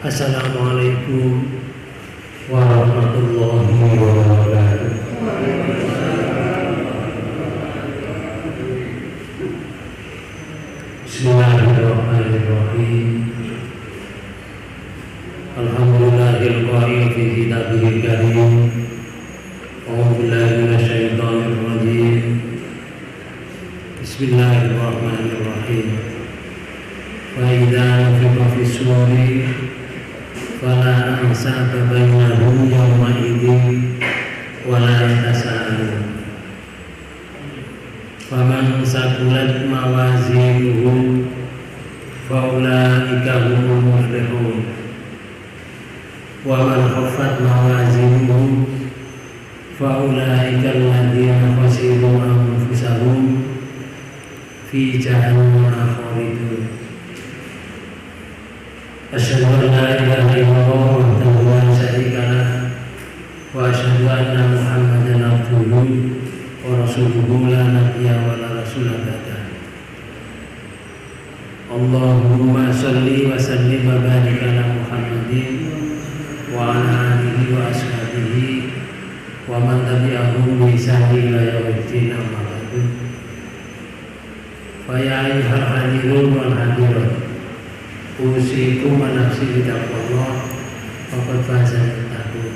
Assalamualaikum warahmatullahi wabarakatuh. Bismillahirrahmanirrahim. Alhamdulillahil qa'il fi kitabihil karim. A'udzu billahi minasyaitonir rajim. Bismillahirrahmanirrahim. Wa idza nufiqa fis-suri fala ansaba bainahum yawma idzin wa la yatasaalun. Faman saqulat mawazinuhu faulaika humul muflihun. Wa man khaffat mawazinuhu faulaika alladziina khasiru anfusahum fi jahannam khalidun. Asyhadu an la ilaha illallah wahdahu la syarika lah wa asyhadu anna Muhammadan abduhu wa rasuluhu la nabiyya wa la rasula ba'dahu. Allahumma shalli wa sallim wa barik ala Muhammadin wa ala alihi wa ashabihi wa man tabi'ahum bi ihsan ila yaumil amma ba'du. Fa ya ayyuhal hadirun wal hadirat, usikum wa nafsi bitaqwallah faqad fazal muttaqun.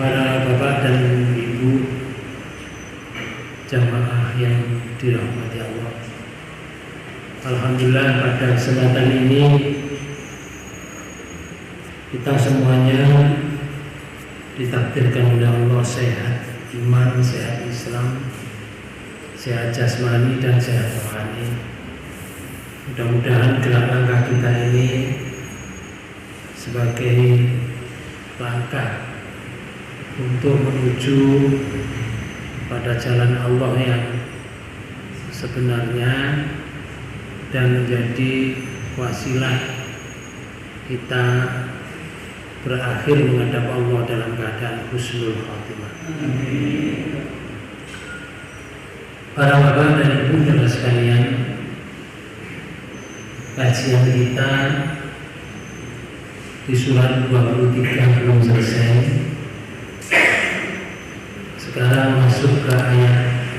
Para bapak dan ibu jamaah yang dirahmati Allah, alhamdulillah pada kesempatan ini kita semuanya ditakdirkan oleh Allah sehat iman, sehat Islam, sehat jasmani dan sehat rohani. Mudah-mudahan gerak langkah kita ini sebagai langkah untuk menuju pada jalan Allah yang sebenarnya dan menjadi wasilah kita berakhir menghadap Allah dalam keadaan husnul khatimah. Para bapak dan ibu saudara sekalian, kajian kita di surat 23 belum selesai. Sekarang masuk ke ayat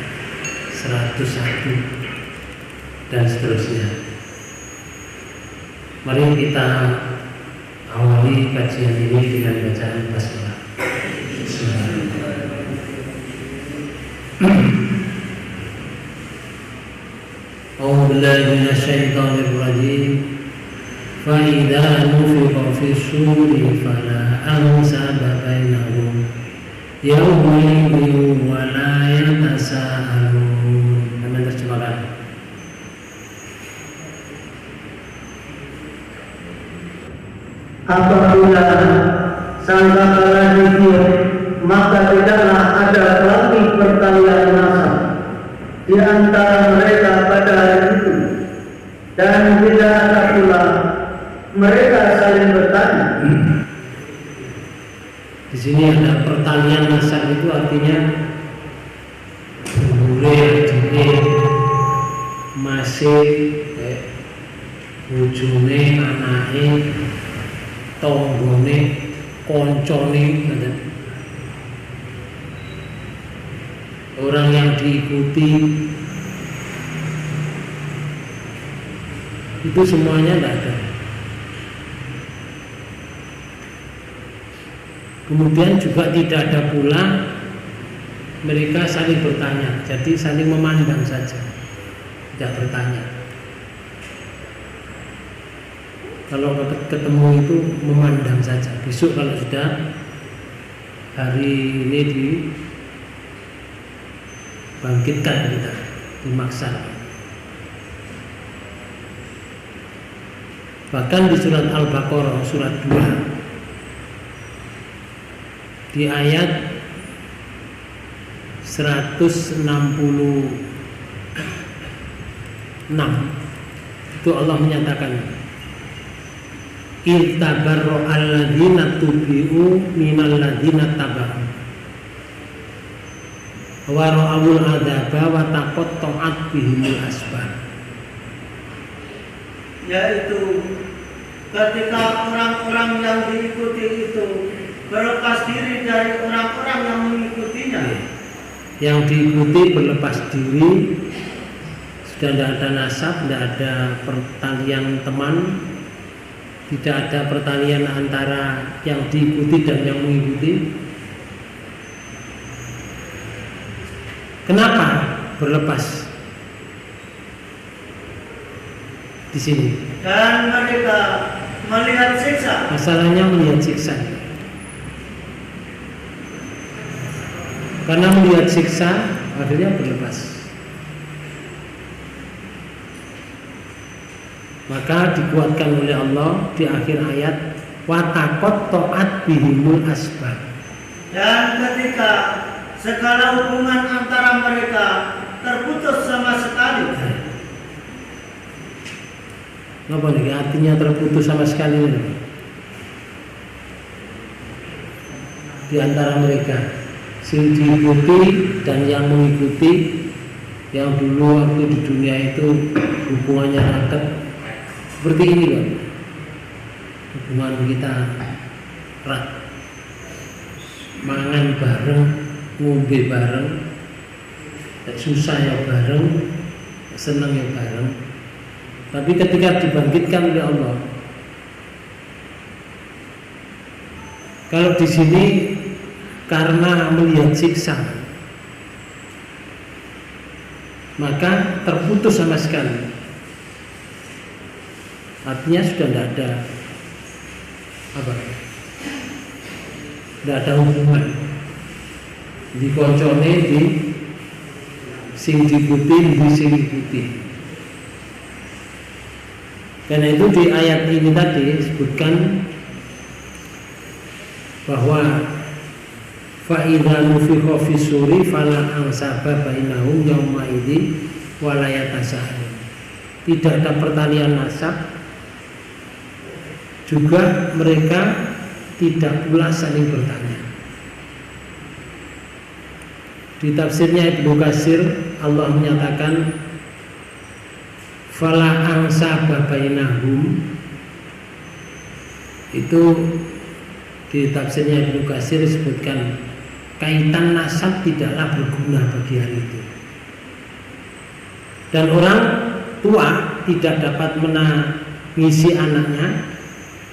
101 dan seterusnya. Mari kita awali kajian ini dengan bacaan basmalah. A'udzu billahi minasyaitonir rajim. Fa idza nufiqa fis-suri fala ansaba bainahum yawma idzin wa la yatasaalun. Kami terjemahkan. Apabila sangkakala ditiup, maka tidaklah ada lagi pertalian nasab di antara mereka pada hari itu, dan tidak ada pula mereka saling bertanya. Di sini ada pertalian nasab, itu artinya boleh jadi masih ujungnya anaknya tonggone koncone, orang yang diikuti itu semuanya tidak ada. Kemudian juga tidak ada pula mereka saling bertanya, jadi saling memandang saja, tidak bertanya. Kalau ketemu itu memandang saja. Besok kalau sudah hari ini dibangkitkan kita, dimaksa. Bahkan di surat Al-Baqarah surat 2 di ayat 166 itu Allah menyatakan Iltabarro alladzina tubi'u minal ladzina taba'u wa ra'awul adzaba wa taqatta'at bihimul asbab. Yaitu ketika orang-orang yang diikuti itu berlepas diri dari orang-orang yang mengikutinya. Yang diikuti berlepas diri, sudah tidak ada nasab, tidak ada pertalian teman, tidak ada pertalian antara yang diikuti dan yang mengikuti. Kenapa berlepas di sini? Dan mereka melihat siksa. Masalahnya melihat siksa. Karena melihat siksa, akhirnya berlepas. Maka dikuatkan oleh Allah di akhir ayat, wa taqatta'at bihimul asbab. Dan ketika segala hubungan antara mereka terputus sama sekali. Apa nih artinya terputus sama sekali? Di antara mereka, yang diikuti dan yang mengikuti, yang dulu waktu di dunia itu hubungannya raket seperti ini kan, hubungan kita erat, mangan bareng, ngombe bareng, susah ya bareng, senang ya bareng. Tapi ketika dibangkitkan oleh Allah, kalau di sini karena melihat siksa, maka terputus sama sekali. Artinya sudah tidak ada apa? Tidak ada hubungan. Di koncone di sing diikuti, di sing diikuti. Karena itu di ayat ini tadi disebutkan bahwa fa'idha nufikha fis-suri fala ansaba bainahum yauma idzi wa la yatasaalun. Tidak ada pertalian nasab, juga mereka tidak pula saling bertanya. Di tafsirnya Ibnu Katsir, Allah menyatakan fala ansaba bainahum, itu di tafsirnya Ibnu Katsir disebutkan kaitan nasab tidaklah berguna bagi hal itu, dan orang tua tidak dapat mengisi anaknya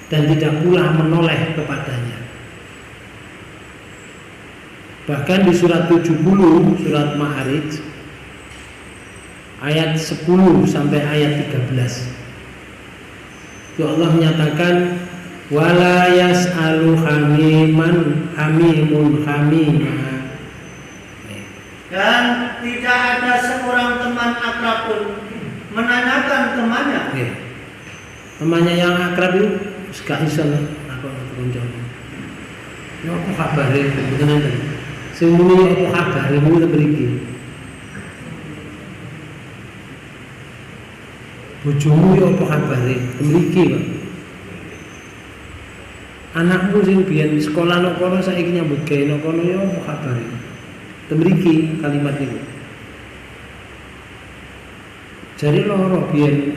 dan tidak pula menoleh kepadanya. Bahkan di surat 70, surat Ma'arij ayat 10 sampai ayat 13, itu Allah menyatakan wala yas'alu hamimun hamima, dan tidak ada seorang teman akrab pun menanyakan temannya. Temannya yang akrab itu gak iso apa konconya. Ya apa kabare beneran ten. Sing muni apa kabare mung mriki. Bojomu ya apa kabare mriki kok. Anakmu sing biyen sekolah nang kono saiki nyambut gawe nang kono ya apa kabare. Temriki kalimat itu. Jadi loro biyen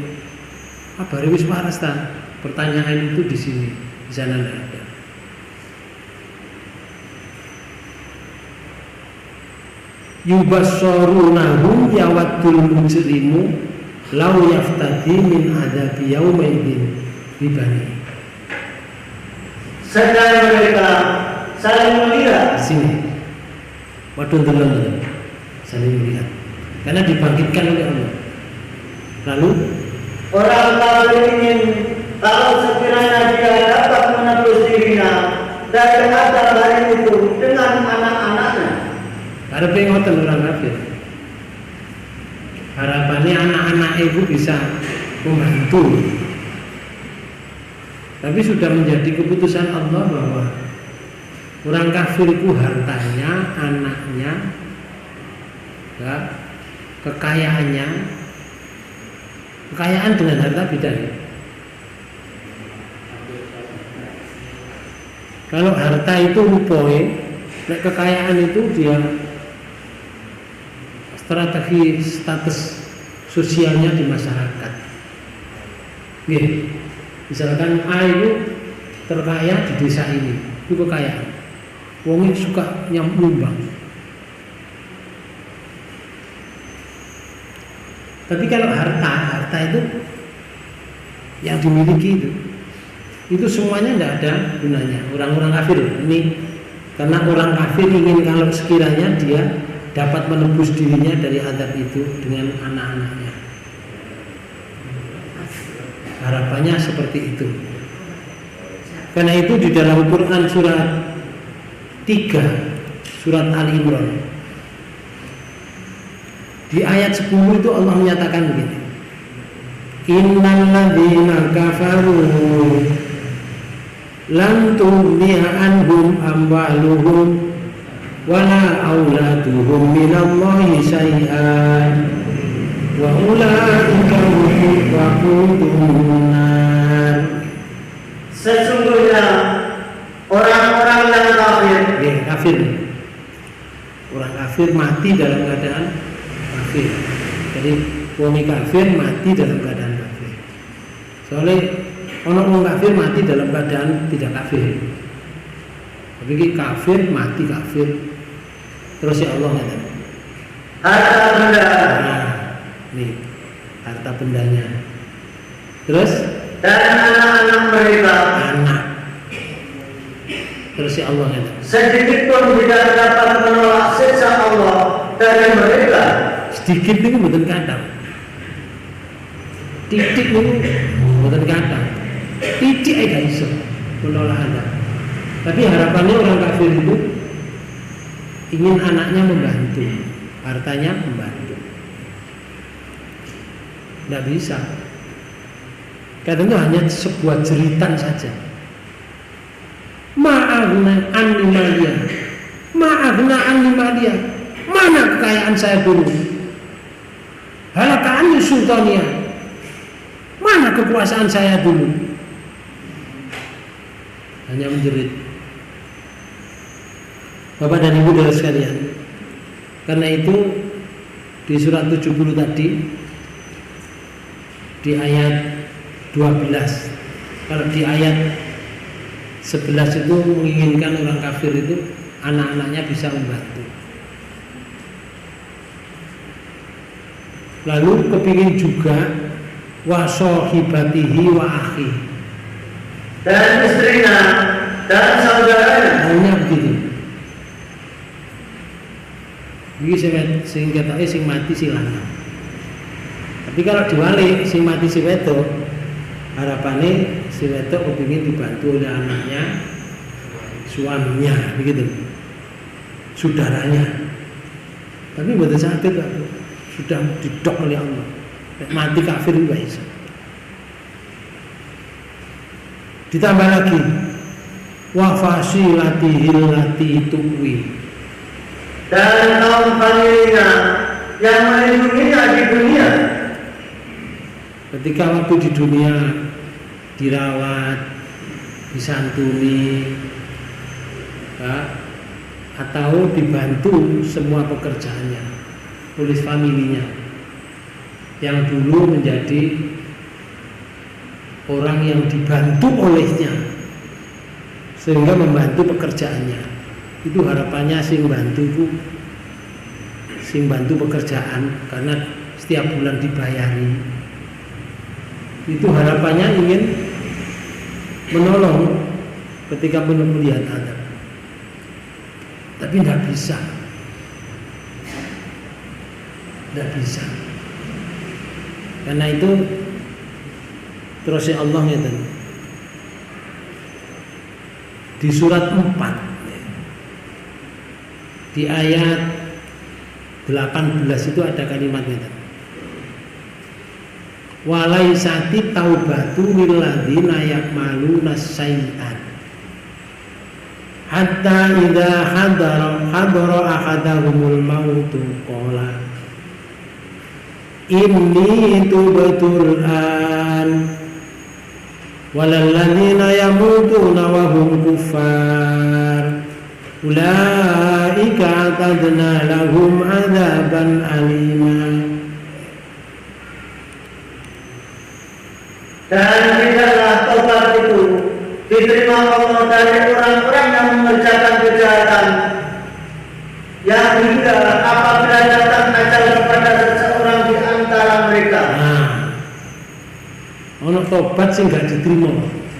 kabare wis waras ta? Pertanyaan itu di sini, di sana tidak ada. Yubassarunahum yawaddul mujrimu law yaftadi min adzabi yaumaidin bibani. Sedang mereka saling melihat. Di sini. Waduh delon saling melihat. Karena dibangkitkan oleh Allah. Lalu orang kafir ingin kalau sekiranya dia dapat menebus dirinya dari azab hari itu dengan anak-anaknya. Harapannya ngoten orang kafir. Harapannya anak-anak ibu bisa membantu. Tapi sudah menjadi keputusan Allah bahwa orang kafir itu hartanya, anaknya, ya, kekayaannya, kekayaan dengan harta beda. Kalau harta itu rupoe, kekayaan itu dia strategi status sosialnya di masyarakat. Misalkan A itu terkaya di desa ini, itu kekayaan. Wong suka nyumbang. Tapi kalau harta itu yang dimiliki itu semuanya tidak ada gunanya. Orang-orang kafir ini, karena orang kafir ingin kalau sekiranya dia dapat menebus dirinya dari azab itu dengan anak-anaknya. Harapannya seperti itu. Karena itu di dalam Quran surat 3, surat Ali Imran, di ayat 10 itu Allah menyatakan begini. Innal ladzina kafaru lam tughniya anhum amwaluhum wala auladuhum minallahi syai'an wa ulaika humul waqudun nar. Sesungguhnya orang-orang yang kafir, orang kafir mati dalam keadaan kafir. Jadi wong kafir mati dalam keadaan kafir. Soalnya orang kafir mati dalam keadaan tidak kafir. Tapi kafir mati kafir. Terus ya Allah kata, harta benda. Nah, nih harta bendanya. Terus dan anak-anak mereka. Anak. Terus ya Allah kata, sedikit pun tidak dapat menolak siksa Allah dari mereka. Sedikit itu bukan kadang. Titik itu bukan kadang. Titik aja iso menolak anak. Tapi harapannya orang kafir itu ingin anaknya membantu, hartanya membantu. Tidak bisa. Kadang itu hanya sebuah jeritan saja. Ma'aghna anni maliya. Ma'aghna anni maliya. Mana kekayaan saya dulu? Halaka anni sultaniya. Mana kekuasaan saya dulu? Hanya menjerit. Bapak dan Ibu saudara sekalian, karena itu di surat 70 tadi di ayat 12, kalau di ayat 11 itu menginginkan orang kafir itu anak-anaknya bisa membantu. Lalu kepingin juga wasohibatihi wa akhi, dan istrinya dan saudaranya. Hanya begitu. Iki sing ketoke sing mati sing lanang. Tapi kalau diwalik sing mati si wedok, harapannya si wedok kepingin dibantu oleh anaknya, suaminya, begitu, saudaranya. Tapi buat sakit waktu sudah didok oleh Allah. Mati kafir juga bisa. Ditambah lagi wa fasilatihi lati tuwi, dan kaum familinya yang melindunginya di dunia. Ketika waktu di dunia dirawat, disantuni, ya, atau dibantu semua pekerjaannya oleh familinya yang dulu menjadi orang yang dibantu olehnya sehingga membantu pekerjaannya. Itu harapannya sing bantu pekerjaan karena setiap bulan dibayari. Itu harapannya ingin menolong ketika melihat azab. Tapi tidak bisa. Tidak bisa. Karena itu terus ya Allah ya, di surat 4 di ayat 18 itu ada kalimatnya, walaisati taubatu lilladzina ya'maluna sayyi'at hatta idza hadara ahadahumul mautu qala inni tubtul an walalladzina yamutuna wa hum kuffar ulaika atadna lahum adzaban alima. Dan tidaklah kau diterima Allah dari orang-orang yang mengerjakan kejahatan, yang hingga apabila datang ajal kepada seseorang di antara mereka. Ono tobat sing gak diterima,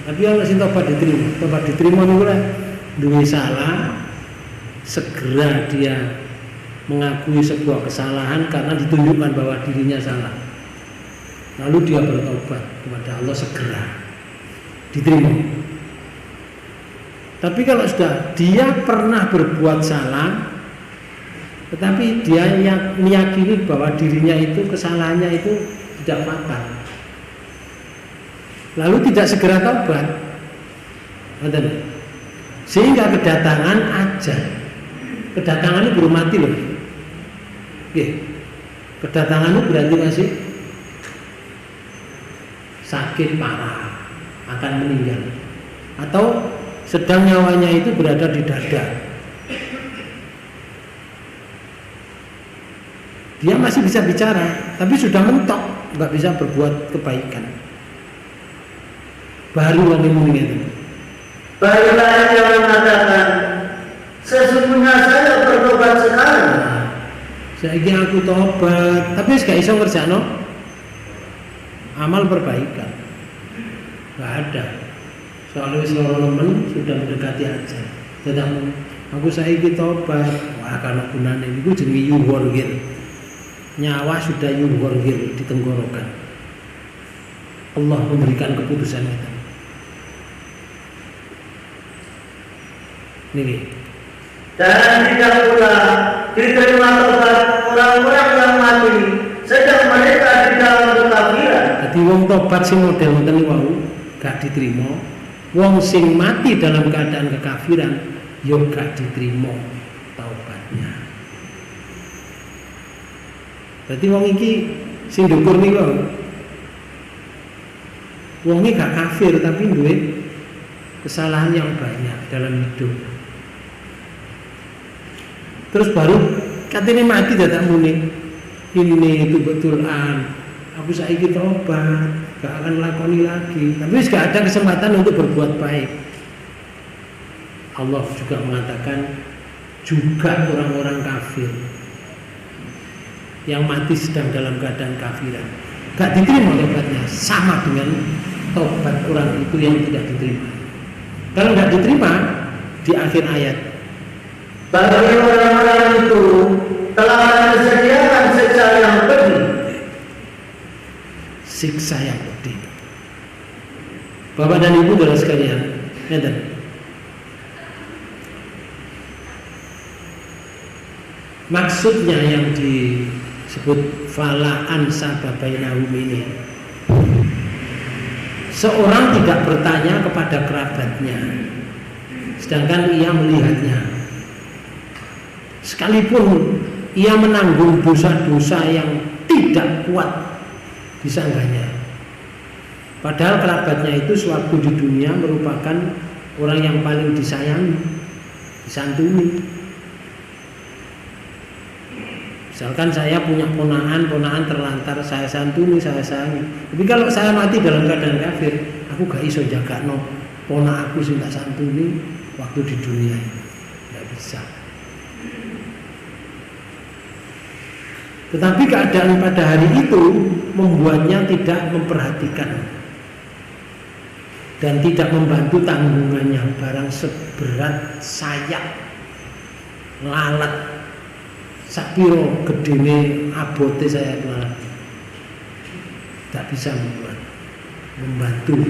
tapi ono sing tobat diterima. Tobat diterima niku lah duwe salah, segera dia mengakui sebuah kesalahan karena ditunjukkan bahwa dirinya salah. Lalu dia bertobat kepada Allah, segera diterima. Tapi kalau sudah dia pernah berbuat salah, tetapi dia meyakini bahwa dirinya itu kesalahannya itu tidak fatal, lalu tidak segera taubat, sehingga kedatangan ajal. Kedatangan itu belum mati loh. Kedatangan itu berarti masih sakit parah, akan meninggal, atau sedang nyawanya itu berada di dada. Dia masih bisa bicara, tapi sudah mentok, nggak bisa berbuat kebaikan. Baru orang ini itu. Barulah dia mengatakan, sesungguhnya saya bertobat sekarang. Saya ingin aku tobat, tapi gak iso ngerjakno amal perbaikan. Gak ada. Soalnya seorang teman sudah mendekati aja. Tetapi aku saiki tobat, wah kana gunane niku jenenge yuhorgir. Nyawa sudah yuhorgir di tenggorokan. Allah memberikan keputusan itu. Niki. Dan tidak pula diterima tobat orang-orang yang mati sedang mereka di dalam kekafiran. Jadi wong tobat sing model ngoten niku gak diterima. Wong sing mati dalam keadaan kekafiran yo gak diterima taubatnya. Jadi wong iki sing ndukur niku wonge gak kafir tapi duwe kesalahan yang banyak dalam hidup. Terus baru katanya mati dadak muni ini itu betul aku saiki tobat, gak akan lakoni lagi. Tapi gak ada kesempatan untuk berbuat baik. Allah juga mengatakan juga orang-orang kafir yang mati sedang dalam keadaan kafiran gak diterima tobatnya, sama dengan tobat orang itu yang tidak diterima. Kalau gak diterima di akhir ayat, bagi orang-orang itu telah disediakan siksa yang pedih. Siksa yang pedih. Bapak dan Ibu saudara sekalian, maksudnya yang disebut falaan sababainahum ini, seorang tidak bertanya kepada kerabatnya, sedangkan ia melihatnya. Sekalipun ia menanggung dosa-dosa yang tidak kuat disanggahnya. Padahal kerabatnya itu sewaktu di dunia merupakan orang yang paling disayangi, disantuni. Misalkan saya punya ponaan terlantar, saya santuni, saya sayangi. Tapi kalau saya mati dalam keadaan kafir, aku gak iso jagakno ponak aku sing tak santuni waktu di dunia ini. Gak bisa. Tetapi keadaan pada hari itu membuatnya tidak memperhatikan dan tidak membantu tanggungannya. Barang seberat sayap lalat sapiro gedene abote saya lalat, tak bisa membantu.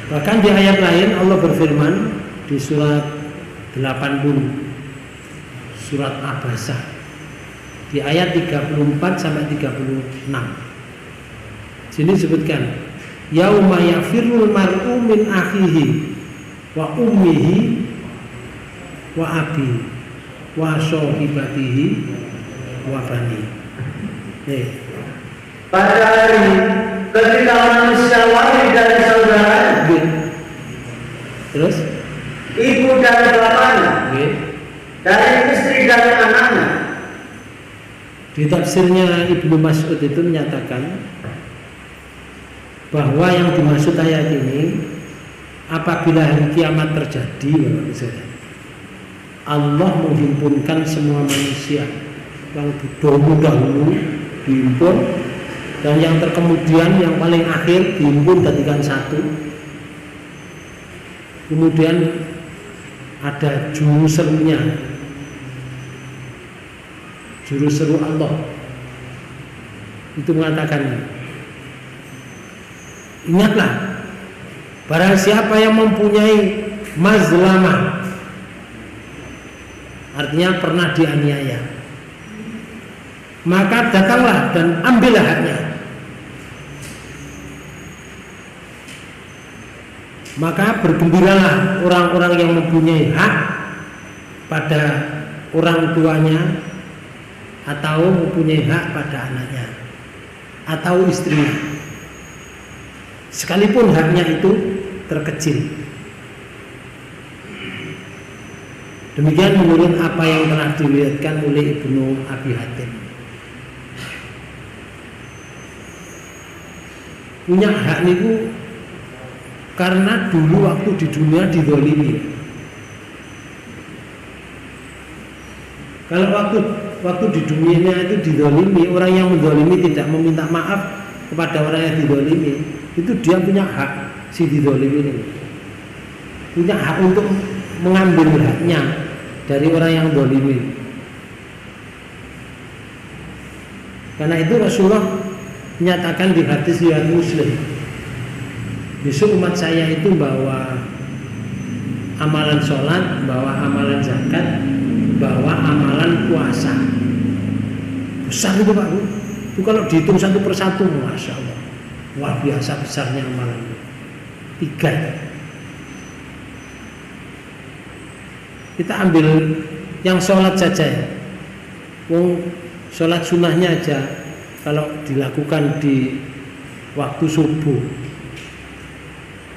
Bahkan di ayat lain Allah berfirman di surat 80, surat Abasa, di ayat 34 sampai 36. Sini disebutkan, yauma yafirul mar'u min akhihi wa ummihi wa abi wa sahibatihi wa bani. Pada hari ketika manusia lari dari saudaranya, terus ibu dan bapaknya, dari istri dan anaknya. Di tafsirnya Ibnu Mas'ud itu menyatakan bahwa yang dimaksud ayat ini apabila hari kiamat terjadi, Allah menghimpunkan semua manusia yang dahulu dihimpun, dan yang terkemudian yang paling akhir dihimpun jadikan satu. Kemudian ada juru serunya, juru seru Allah itu mengatakan, ingatlah, barang siapa yang mempunyai mazlamah, artinya pernah dianiaya, maka datanglah dan ambillah haknya. Maka bergembiralah orang-orang yang mempunyai hak pada orang tuanya, atau mempunyai hak pada anaknya atau istrinya, sekalipun haknya itu terkecil. Demikian menurut apa yang telah diriwayatkan oleh Ibnu Abi Hatim. Punya hak niku karena dulu waktu di dunia dizalimi. Kalau waktu di dunia itu dizalimi, orang yang menzalimi tidak meminta maaf kepada orang yang dizalimi, itu dia punya hak, si dizalimi ini punya hak untuk mengambil haknya dari orang yang zalimi. Karena itu Rasulullah menyatakan di hadis riwayat Muslim, besok umat saya itu bawa amalan sholat, bawa amalan zakat, bawa amalan puasa. Besar itu Pak Bu. Itu kalau dihitung satu persatu, Masya Allah, luar biasa besarnya amalan itu. 3. Kita ambil yang sholat saja ya. Sholat sunnahnya aja kalau dilakukan di waktu subuh.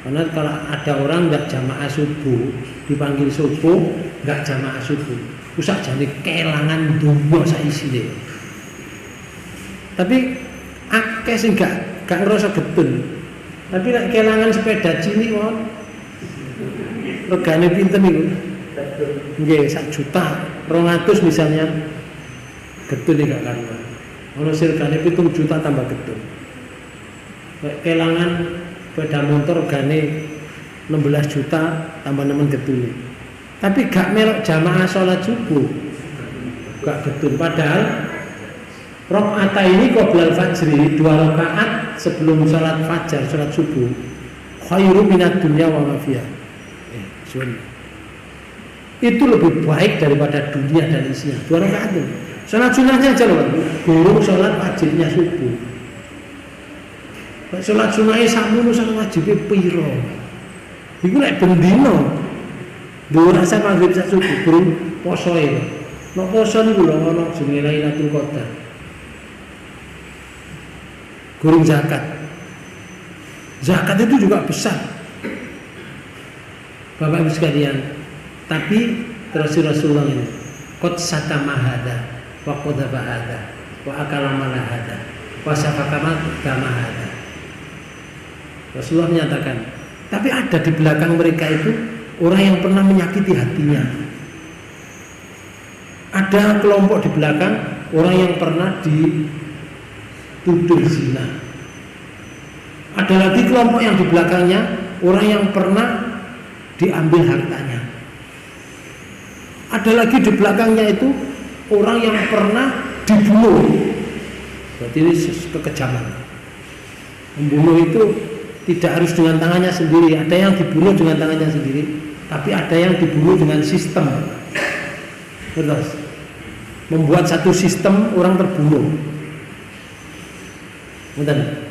Karena kalau ada orang nggak jamaah subuh, dipanggil subuh nggak jamaah subuh, usah jadi kelangan dungo saisi deh. Tapi akeh sih gak ngerasa getun. Tapi nek kelangan sepeda cilik mon, regane pinten niku? Nggih, 1 juta 200 misalnya, getun iki gak karuan. Ono regane 7 juta tambah getun. Nek kelangan sepeda motor regane 16 juta tambah nemen getune. Tapi gak melok jamaah sholat subuh, gak getun. Padahal rakaat ini qoblal fajri, 2 rakaat sebelum sholat fajar, sholat subuh, khairu minad dunya wa ma fiha. Itu lebih baik daripada dunia dan isinya. 2 rakaat itu. Sholat sunnahnya aja loh, gurung sholat wajibnya subuh. Sholat sunnahnya sakmono sholat wajibnya piro. Iku lek bendino, dua rasa maghrib sak subuh, gurung poso itu. Nek poso niku lho ana jenenge Lailatul Qadar. Gurung zakat. Zakat itu juga besar, Bapak Ibu sekalian. Tapi terus Rasulullah ini, qad satama hada wa qadaba hada wa akala hada wa safaka hada. Rasulullah menyatakan, tapi ada di belakang mereka itu orang yang pernah menyakiti hatinya. Ada kelompok di belakang orang yang pernah dituduh zina. Ada lagi kelompok yang di belakangnya orang yang pernah diambil hartanya. Ada lagi di belakangnya itu orang yang pernah dibunuh. Berarti ini kekejaman. Membunuh itu tidak harus dengan tangannya sendiri. Ada yang dibunuh dengan tangannya sendiri, tapi ada yang dibunuh dengan sistem. Terus membuat satu sistem orang terbunuh. Betul.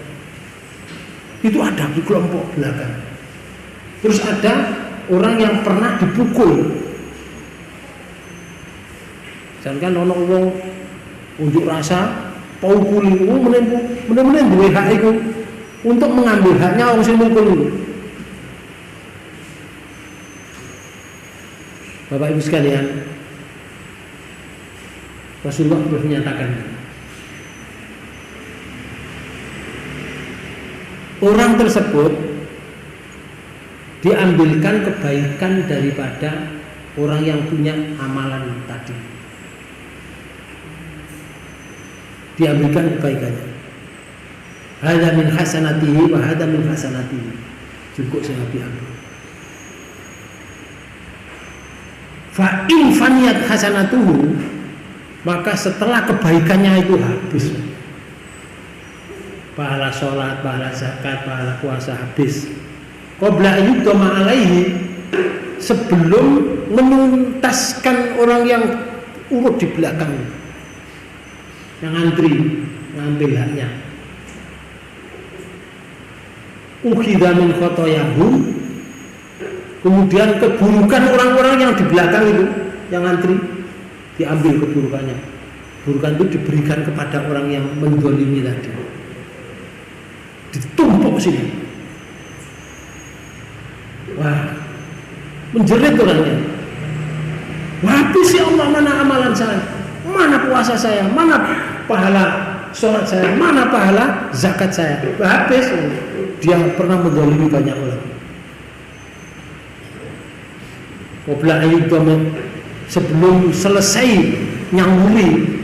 Itu ada di kelompok belakang. Terus ada orang yang pernah dipukul. Jangan ono wong unjuk rasa, paukuli, meneh duwe hak iku untuk mengambil haknya orang sing mukul itu. Bapak Ibu sekalian, Rasulullah menyatakan, orang tersebut diambilkan kebaikan daripada orang yang punya amalan tadi. Diambilkan kebaikannya. Hada min hasanatihi wa hada min hasanatihi. Cukup saya ambil. Fa in faniyat hasanatuhu, maka setelah kebaikannya itu habis, pahala sholat, pahala zakat, pahala puasa habis, qabla ayyudama alaihi, sebelum menuntaskan orang yang urut di belakang, yang antri ngambil haknya, ukhidha min khotoyahum, kemudian keburukan orang-orang yang di belakang itu, yang antri, diambil keburukannya. Keburukan itu diberikan kepada orang yang mendolimi tadi, ditumpuk sini. Wah, menjerit orangnya. Wah, habis ya Allah, mana amalan saya, mana puasa saya, mana pahala sholat saya, mana pahala zakat saya. Wah, habis. Dia pernah mendolimi banyak orang. Qabla ayyudama, sebelum selesai nyanguli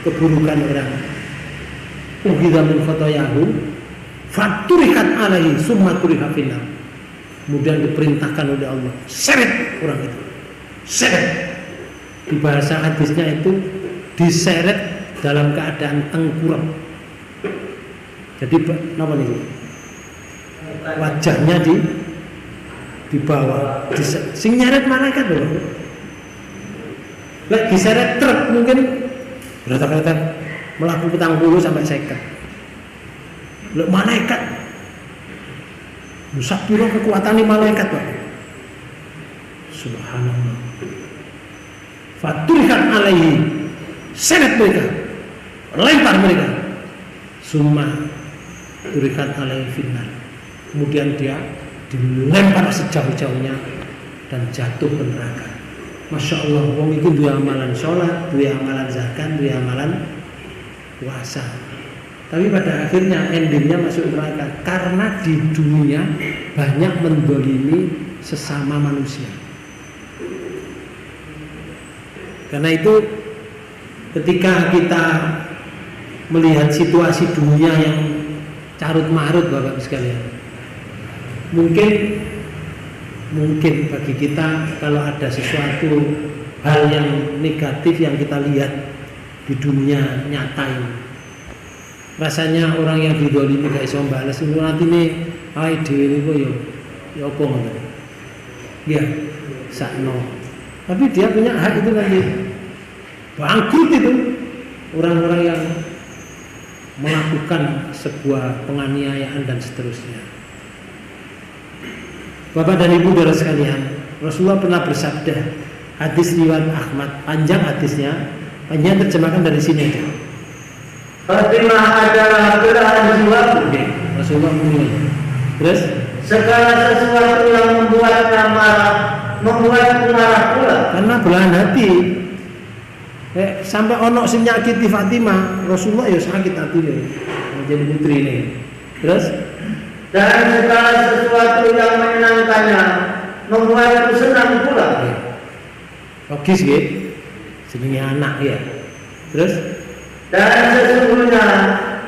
keburukan orang. Ukhidha min khotoyahu faturikat alaihi summa turiha finnar. Kemudian diperintahkan oleh Allah, seret orang itu, seret. Di bahasa hadisnya itu diseret dalam keadaan tengkurap. Jadi apa nih? Wajahnya di bawah, sing nyeret malaikat loh. Lek diseret truk mungkin rata-rata melaku 40 sampai 50. Lek malaikat rusak piro kekuatan malaikat, Pak. Subhanallah. Faturihat alaihi, seret mereka, lempar mereka. Summa turihat alaihi finnar. Kemudian dia dilempar sejauh-jauhnya dan jatuh ke neraka. Masya Allah, wong itu dua amalan sholat, dua amalan zakat, dua amalan puasa. Tapi pada akhirnya endingnya masuk neraka karena di dunia banyak mendolimi sesama manusia. Karena itu ketika kita melihat situasi dunia yang carut marut, Bapak sekalian, mungkin bagi kita kalau ada sesuatu hal yang negatif yang kita lihat di dunia nyata ini, rasanya orang yang didolimi gak iso mbales itu nanti nih ai dhewe niku ya apa ngono ya sakno, tapi dia punya hak itu nanti bangkit itu orang-orang yang melakukan sebuah penganiayaan dan seterusnya. Bapak dan Ibu saudara sekalian, Rasulullah pernah bersabda, hadis riwayat Ahmad, panjang hadisnya, panjang terjemahkan dari sini aja. Fatimah adalah belahan jiwaku. Rasulullah mulai. Terus segala sesuatu yang membuatnya marah, membuatku marah pula. Karena belahan hati. Sampai ono sing nyakiti Fatimah, Rasulullah ya sakit hatinya menjadi putri ini. Terus dan segala sesuatu yang menyenangkannya membuatku senang pula. Logis ya, jenenge anak ya. Terus dan sesungguhnya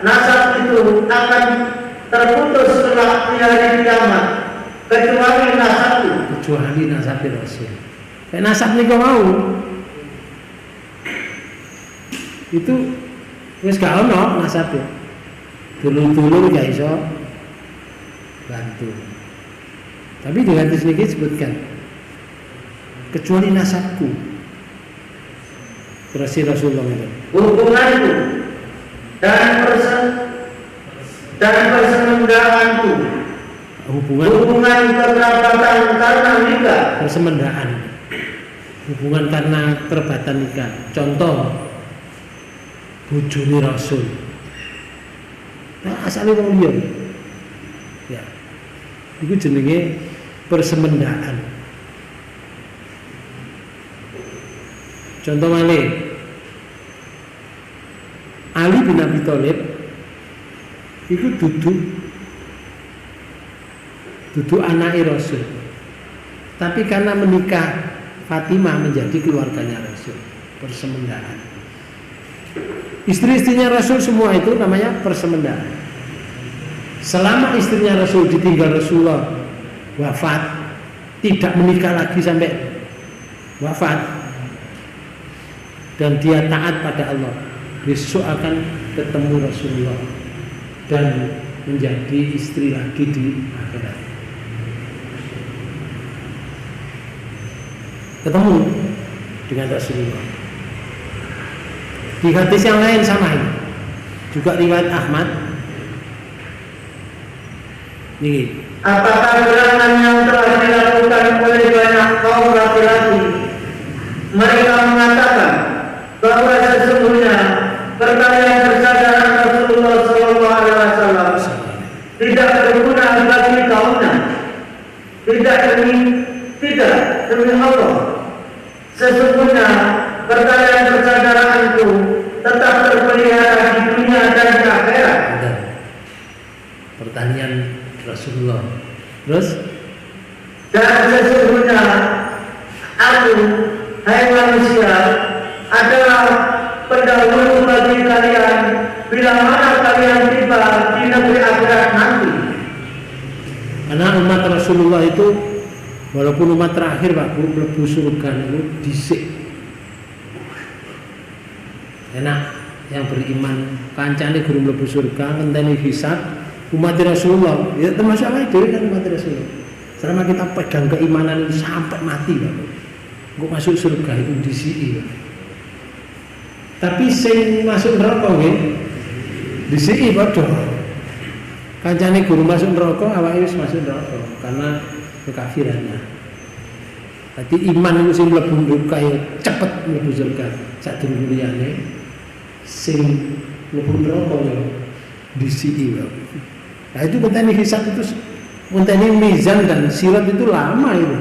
nasab itu akan terputus setelah hari kiamat kecuali nasabku. Kecuali nasab Rasul. Kayak nasab niku mau itu wis gak ono nasabnya. Dulu-dulu gak iso bantu. Tapi di hadis ini disebutkan kecuali nasabku. Terus Rasulullah itu hubunganku dan persemendaan hubungan kekerabatan karena nikah. Persemendaan, hubungan karena kerabatan nikah. Contoh bojone Rasul, asale wong liya ya, itu jenenge persemendaan. Contoh malih, Ali bin Abi Thalib itu duduk anake Rasul. Tapi karena menikah, Fatimah menjadi keluarganya Rasul, persemendaan. Istri-istrinya Rasul semua itu namanya persemendaan. Selama istrinya Rasul ditinggal Rasulullah wafat, tidak menikah lagi sampai wafat, dan dia taat pada Allah, besok akan ketemu Rasulullah dan menjadi istri lagi di akhirat. Ketemu dengan Rasulullah. Di hadis yang lain sama ini, juga riwayat Ahmad. Nih, apakah gerangan yang telah dilakukan oleh banyak kaum laki-laki? Mereka mengatakan bahwa sesungguhnya perkalian persaudaraan Rasulullah SAW tidak berguna bagi kaumnya. Tidak demi Allah. Sesungguhnya perkalian persaudaraanku tetap terpelihara di dunia dan di akhirat. Pertanyaan Rasulullah. Terus? Dan sesungguhnya aku, hai manusia, adalah pendahulu bagi kalian bila mana kalian tiba di negeri akhirat nanti. Karena umat Rasulullah itu walaupun umat terakhir Pak Guru mlebu surga itu dhisik. Enak yang beriman kancane guru mlebu surga ngenteni hisab umat Rasulullah. Ya termasuk awake dhewe kan umat Rasulullah. Selama kita pegang keimanan itu sampai mati Pak. Engko masuk surga itu disiki. Tapi sing masuk neraka nggih disiki padha. Kancane guru masuk neraka awake wis masuk neraka karena kekafirannya. Jadi iman itu sing mlebu neraka ya cepet mlebu surga. Sadurunge liyane sing mlebu neraka ya disiki. Nah itu konteni hisab itu konteni mizan dan sirat itu lama itu.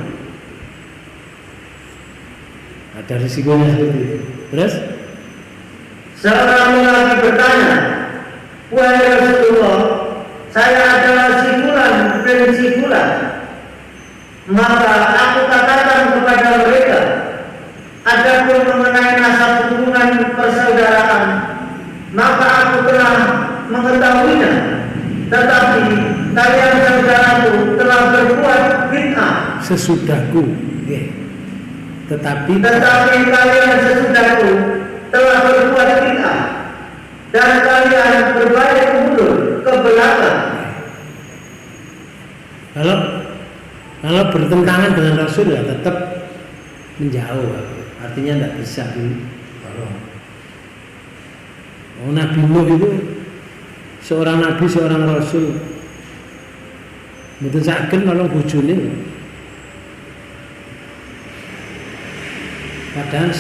Ada risikonya seperti itu. Terus seorang lagi bertanya, wahai Rasulullah, saya adalah si fulan bin si fulan. Maka aku katakan kepada mereka, adapun mengenai nasab hubungan persaudaraan, maka aku telah mengetahuinya. Tetapi kalian saudaraku telah berbuat bid'ah. sesudahku. Tetapi kalian sesudahku telah berbuat bid'ah dan kalian berbalik mundur ke belakang. Kalau bertentangan dengan Rasul ya tetap menjauh, artinya tidak bisa ditolong. Oh, Nabi Nuh itu seorang nabi, seorang rasul. Mboten saged nolong bojone. Padahal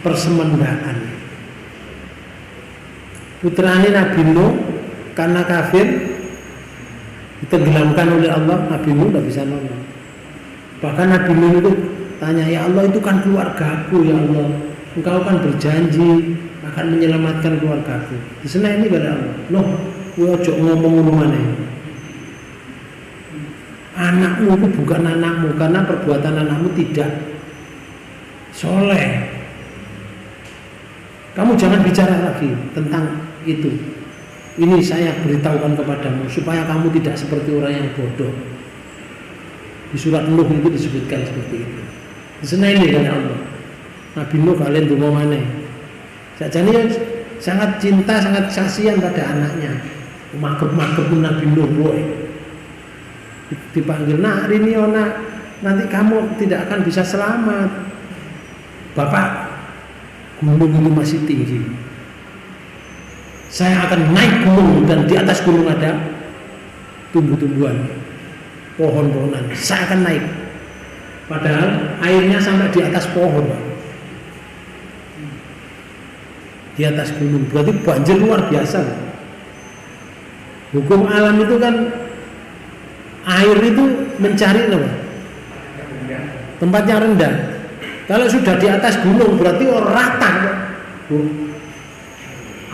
persemendaan. Putrane Nabi Nuh karena kafir ditenggelamkan oleh Allah, Nabi Nuh tidak bisa nolong. Bahkan Nabi Nuh itu tanya, ya Allah itu kan keluargaku ya Allah, engkau kan berjanji akan menyelamatkan keluargaku. Diseneni pada Allah. Loh, kowe ojo ngomong ngomongane. Anakmu itu bukan anakmu karena perbuatan anakmu tidak soleh. Kamu jangan bicara lagi tentang itu. Ini saya beritahukan kepadamu supaya kamu tidak seperti orang yang bodoh. Di surat Nuh itu disebutkan seperti itu. Diseneni oleh Allah. Nabi Nuh kalian donga maneh. Sakjane sangat cinta, sangat kasihan pada anaknya. Makep-makep Nabi Nuh boy. Dipanggil, nak Rini nak, nanti kamu tidak akan bisa selamat. Bapak, gunung ini masih tinggi. Saya akan naik gunung dan di atas gunung ada tumbuh-tumbuhan, pohon-pohonan. Saya akan naik. Padahal airnya sampai di atas pohon, Pak. Di atas gunung, berarti banjir luar biasa. Hukum alam itu kan air itu mencari tempat yang rendah. Kalau sudah di atas gunung berarti rata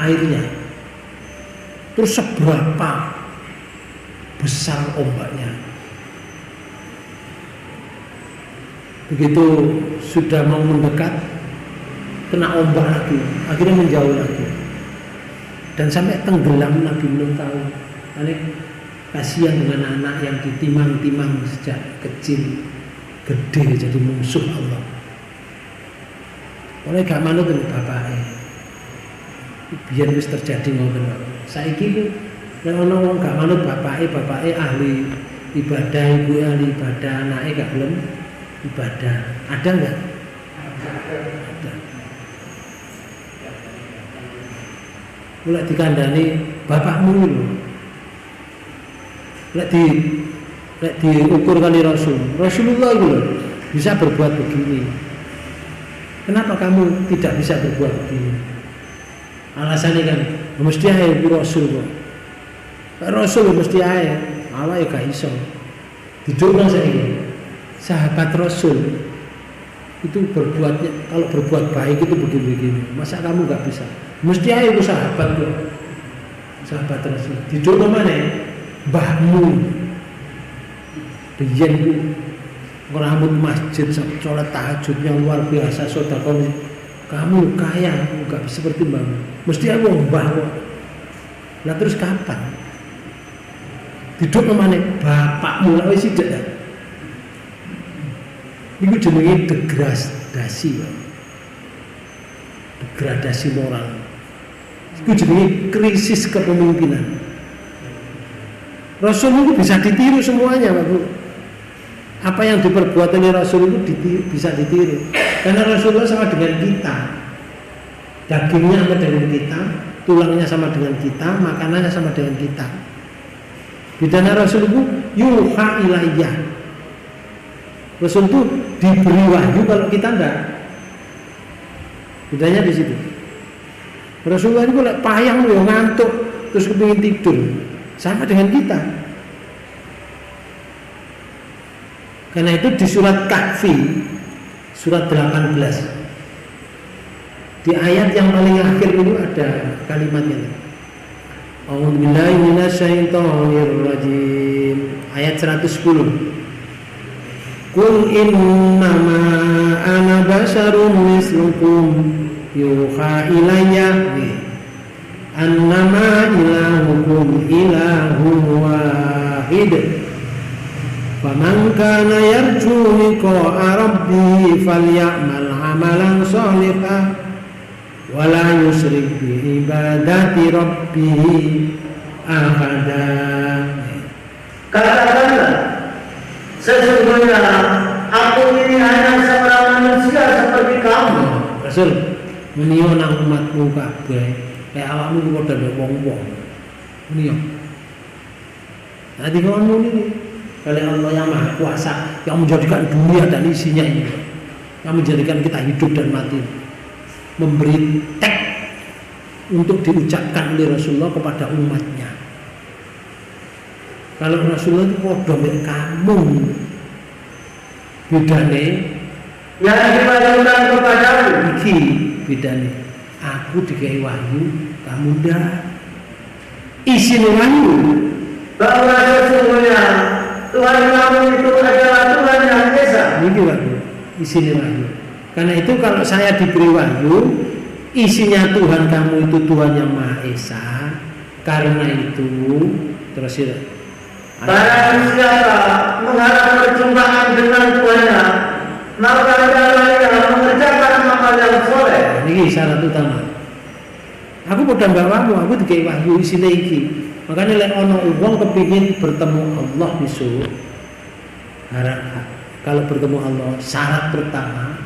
airnya. Terus seberapa besar ombaknya? Begitu sudah mau mendekat, kena ombak lagi, akhirnya menjauh lagi. Dan sampai tenggelam Nabi Nuh tahu. Karena kasihan dengan anak yang ditimang-timang sejak kecil, gede jadi musuh Allah. Oleh gak manut dengan bapaknya. Biar wis terjadi ngoten. Saiki ku nek ana wong gak manut bapaknya ahli ibadah, ibu ahli ibadah, anaknya gak belum ibadah. Ada enggak? Ada. Mulai dikandani bapakmu lho. Lek diukur kali Rasulullah itu loh bisa berbuat begini. Kenapa kamu tidak bisa berbuat begini? Alasannya kan mesti ae Rasul kok. Rasul mesti ae. Allah ya gak iso. Dijurno saiki. Sahabat Rasul itu berbuatnya kalau berbuat baik itu begini-begini. Masa kamu gak bisa? Mesti ae itu sahabat kok. Sahabat Rasul. Dijurno mana? Mbahmu biyen ku ngeramut masjid, sholat tahajudnya luar biasa, sedekah. Kamu kaya, enggak seperti mbahmu. Mesti aku mbah kok. Lah terus kapan? Hidup mana bapakmu lah wis sithik ta. Iku jenenge degradasi, Pak. Degradasi moral. Iku jenenge krisis kepemimpinan. Rasul itu bisa ditiru semuanya, Pak Bu. Apa yang diperbuat oleh Rasul itu bisa ditiru. Karena Rasulullah sama dengan kita. Dagingnya sama dengan kita, tulangnya sama dengan kita, makanannya sama dengan kita. Bedanya Rasul itu yuha ilayya. Rasul itu diberi wahyu, kalau kita enggak. Bedanya di situ. Rasulullah itu kalau payang loh, ngantuk, terus kepingin tidur. Sama dengan kita. Karena itu di surat Kahfi, surat 18, di ayat yang paling akhir itu ada kalimatnya. A'udzubillahi minasyaitonirrajim. Ayat 110. Qul innama ana basyarum mislukum yuha ilayya annama ilahukum ilahun wahid faman kana yarju liqa'a rabbih falyamal amalan shalihan wa la yusyrik bi ibadati rabbih ahada. Katakanlah, sesungguhnya aku ini hanya seorang manusia seperti kamu. Rasul menio nang umatmu kabeh. Kayak awakmu ku padha mek wong-wong. Ini ya. Nanti kamu ini oleh Allah yang Maha Kuasa yang menjadikan dunia dan isinya ini, yang menjadikan kita hidup dan mati, memberi teks untuk diucapkan oleh Rasulullah kepada umatnya. Kalau Rasulullah itu padha mek kamu, bedane yang dibagikan kepadamu iki bedane. Aku dikai wahyu, kamu dah. Isi wahyu bahwa sesungguhnya Tuhan kamu itu adalah Tuhan yang Esa. Ini wahyu, isi wahyu. Karena itu kalau saya diberi wahyu, isinya Tuhan kamu itu Tuhan yang Maha Esa. Karena itu terus ya. Barang siapa mengharap perjumpaan dengan Tuhannya, maka dia mengerjakan amal yang soleh. Ini syarat utama. Aku padha mbakmu, aku dikai wahyu isine iki. Makanya lek ana wong kepingin bertemu Allah besok, kalau bertemu Allah syarat pertama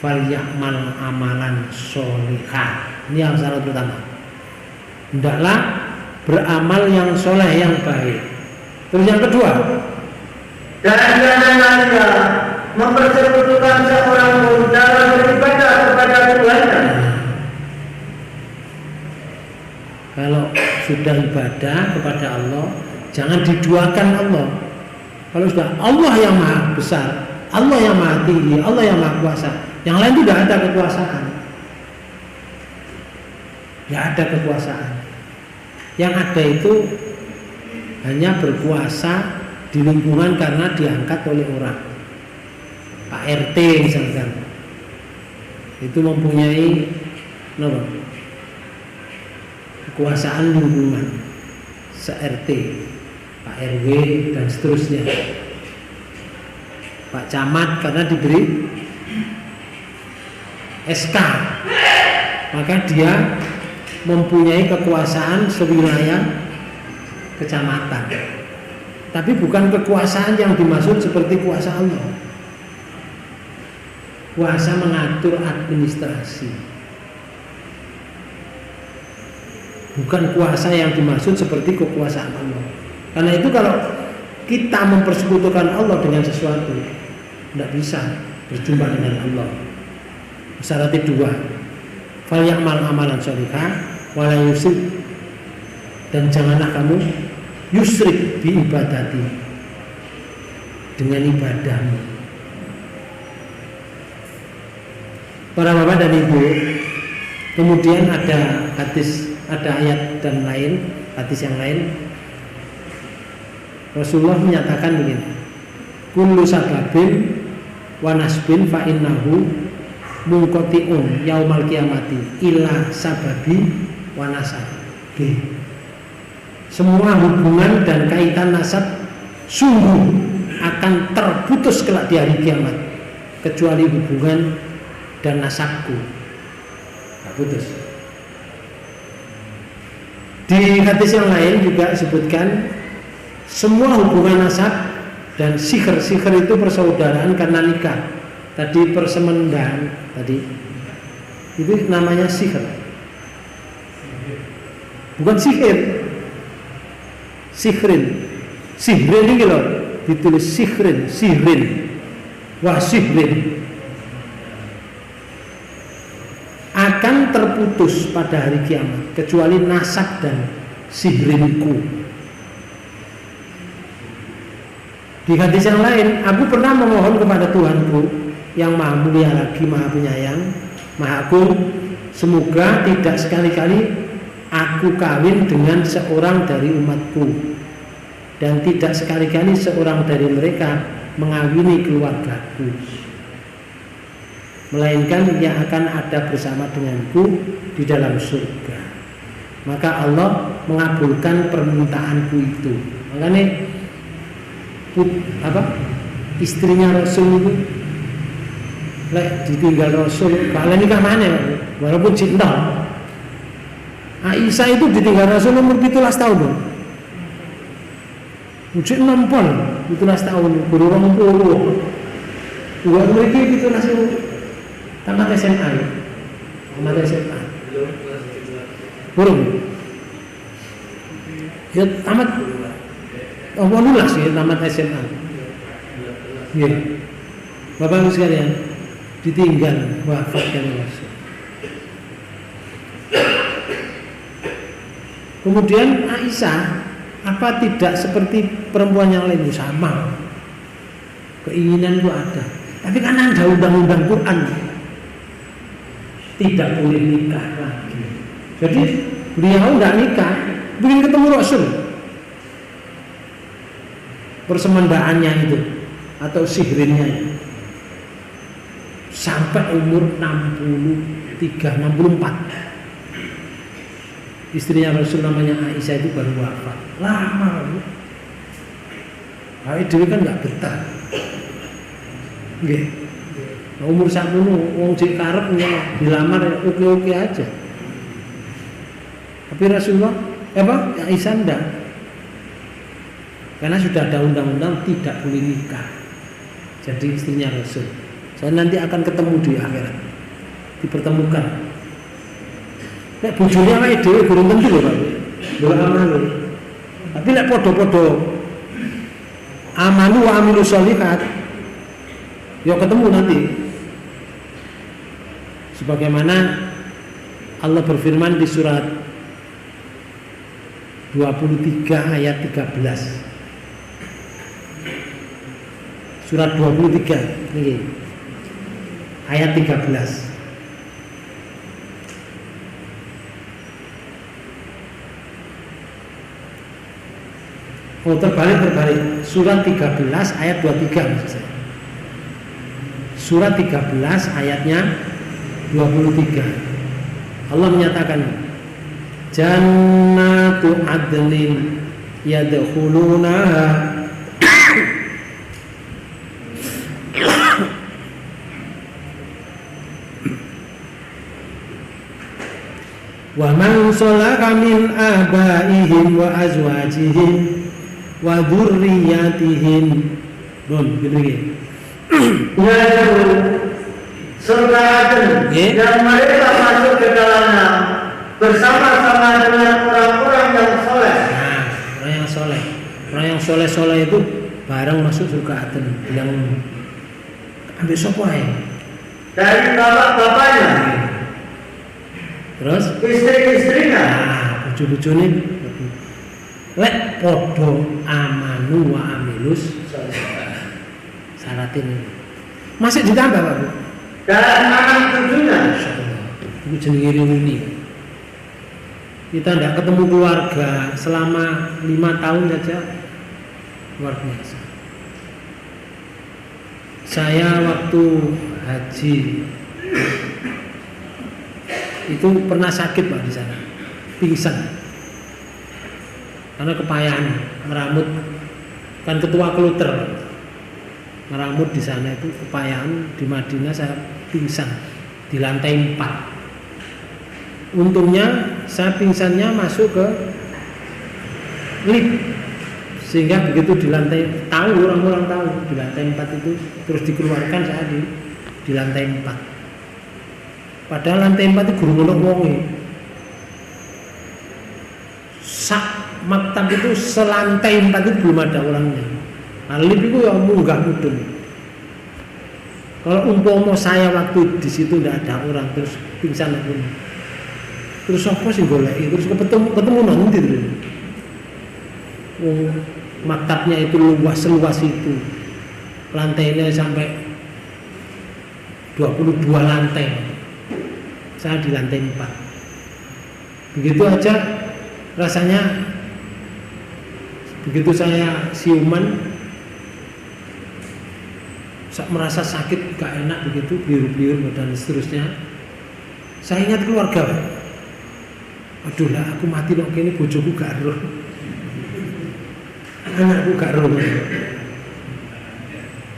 falyamal amalan sholihah. Ini yang syarat pertama. Hendaklah beramal yang soleh, yang baik. Terus yang kedua, dan janganlah mempersekutukan seorang pun dalam beribadah kepada Tuhannya. Kalau sudah ibadah kepada Allah, jangan diduakan Allah. Kalau sudah Allah yang Maha Besar, Allah yang Maha Tinggi, Allah yang Maha Kuasa, yang lain tidak ada kekuasaan. Tidak ada kekuasaan. Yang ada itu hanya berkuasa di lingkungan karena diangkat oleh orang. Pak RT misalkan, itu mempunyai kekuasaan lingkungan, se-RT, Pak RW dan seterusnya, Pak Camat karena diberi SK, maka dia mempunyai kekuasaan sewilayah kecamatan. Tapi bukan kekuasaan yang dimaksud seperti kuasa Allah. Kuasa mengatur administrasi, bukan kuasa yang dimaksud seperti kekuasaan Allah. Karena itu kalau kita mempersekutukan Allah dengan sesuatu, tidak bisa berjumpa dengan Allah. Syaratnya dua, fal ya'mal amalan sholihah wala yusyrik, dan janganlah kamu yusrik bi ibadati, dengan ibadahmu. Para bapak dan ibu, kemudian ada hadis, ada ayat dan lain, hadis yang lain. Rasulullah menyatakan begini, kullu sababin wa nasbin fa innahu munqati'un yaumal qiyamati illa sababi wa nasabi. Semua hubungan dan kaitan nasab sungguh akan terputus kelak di hari kiamat, kecuali hubungan dan nasabku. Nah, putus. Di hadis yang lain juga disebutkan semua hubungan nasab dan sihir itu persaudaraan karena nikah. Tadi persemendahan tadi itu namanya sihir, bukan sihir. Sihrin ini loh, ditulis sihrin, wah sihrin akan terputus pada hari kiamat kecuali nasab dan sihrinku. Di hadis yang lain, aku pernah memohon kepada Tuhanku yang maha mulia lagi, maha penyayang, maha agung, semoga tidak sekali-kali aku kawin dengan seorang dari umatku, dan tidak sekali-kali seorang dari mereka mengawini keluargaku, melainkan yang akan ada bersama denganku di dalam surga. Maka Allah mengabulkan permintaanku itu. Makanya istrinya Rasul itu ditinggal Rasul, kalian nikah mana? Walaupun cinta. Aisyah itu ditinggal Rasul umur 17 tahun loh. Ucik 60 17 tahun, guru orang puluh. Dua mereka 17 tamat SMA. Burung. Ya tamat lulas ya, tamat SMA. Ya. Bapak Ibu sekalian, ditinggal wafat dari Rasul. Kemudian Aisyah, apa tidak seperti perempuan yang lain? Sama, keinginan itu ada, tapi karena ada undang-undang Quran tidak boleh nikah lagi. Jadi beliau tidak nikah, ingin ketemu Rasul. Persemendaannya itu atau sihrinnya sampai umur 64. Istrinya Rasul namanya Aisyah itu baru wafat. Lama. Dewi kan nggak betah. Nggih. Nah, umur 10 wong jek karep dilamar oke-oke aja. Tapi Rasulullah Aisyah enggak. Karena sudah ada undang-undang tidak boleh nikah. Jadi istrinya Rasul. Saya nanti akan ketemu di akhirat. Dipertemukan. Nek bojone awake dhewe gurung tentu lho, Pak. Boleh amal. Tapi nek padha-padha amalu wa amilu sholihat, ya ketemu nanti. Sebagaimana Allah berfirman di surat 23 ayat 13. Surat 23 ini ayat 13. Oh terbalik. Surat 13 ayat 23 maksud saya. surat 13 ayatnya 23. Allah menyatakan jannatu adlin yadkhulunaha wa man salaha min abaihim wa azwajihim wa dzurriyyatihim. Don gitu ya. Yaitu surga Aden yang mereka masuk ke dalamnya bersama-sama dengan orang-orang yang soleh. Nah, orang yang soleh itu bareng masuk surga Aden. Yang ambil sopo ae? Dari bapak-bapaknya, Terus istri-istrinya, bojo-bojone lek padha amanu wa amilus syaratin. Masih ditambah Pak Bu. dan anak cucunya. Itu jenenge reuni. Kita tidak ketemu keluarga selama 5 tahun saja, luar biasa. Saya waktu haji itu pernah sakit Pak di sana, pingsan karena kepayahan meramut, kan ketua kluter meramut di sana itu kepayahan di Madinah. Saya pingsan di lantai 4. Untungnya saya pingsannya masuk ke lift, sehingga begitu di lantai tahu, orang-orang tahu di lantai 4 itu terus dikeluarkan. Saya di lantai 4. Padahal lantai 4 itu guru ngono wonge. Sak maktab itu selantai 4 itu belum ada orangnya. Nah, lift itu ya munggah mudun. Kalau umpama saya waktu di situ tidak ada orang terus pingsan aku. Terus apa sih goleki? Terus ketemu nanti terus. Maktabnya itu luas seluas itu. Lantainya sampai 22 lantai. Saya di lantai 4. Begitu aja rasanya, begitu saya siuman, saya merasa sakit, gak enak begitu, biur-biur dan seterusnya. Saya ingat keluarga. Aduh lah, aku mati dong, ini bojoku gak roh, anakku gak roh.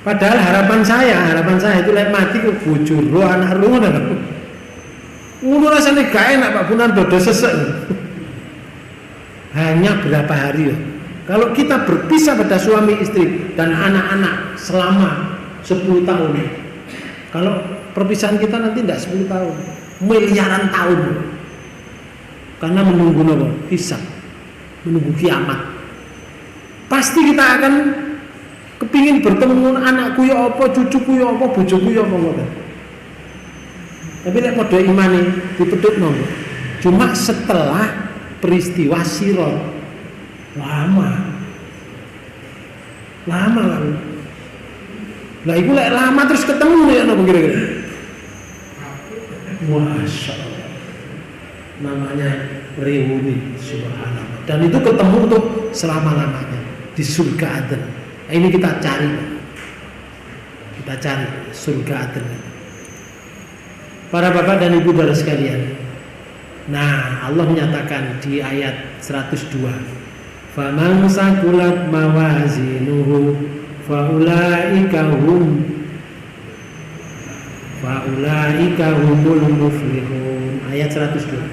Padahal harapan saya itu lek mati kok bojo roh, anak roh. Rasanya gak enak Pak Punan, dodo sesek. Hanya berapa hari ya. Kalau kita berpisah pada suami istri dan anak-anak selama 10 tahun, kalau perpisahan kita nanti tidak 10 tahun, miliaran tahun, karena menunggu apa? Hisab, menunggu kiamat. Pasti kita akan kepingin bertemu anakku ya apa, cucuku ya apa, bojoku ya apa ngoten. Tapi nek padha imane dipethukno. Cuma setelah peristiwa Sirat lama lalu. Lah iku lek lama terus ketemu ya napa kira-kira? Masya Allah. Namanya reuni, subhanallah. Dan itu ketemu untuk selama-lamanya di surga Aden. Nah, ini kita cari surga Aden. Para bapak dan ibu saudara sekalian. Nah, Allah menyatakan di ayat 102, "Faman saqulat mawazinuhu faulaika humul muflihun." Ayat 102.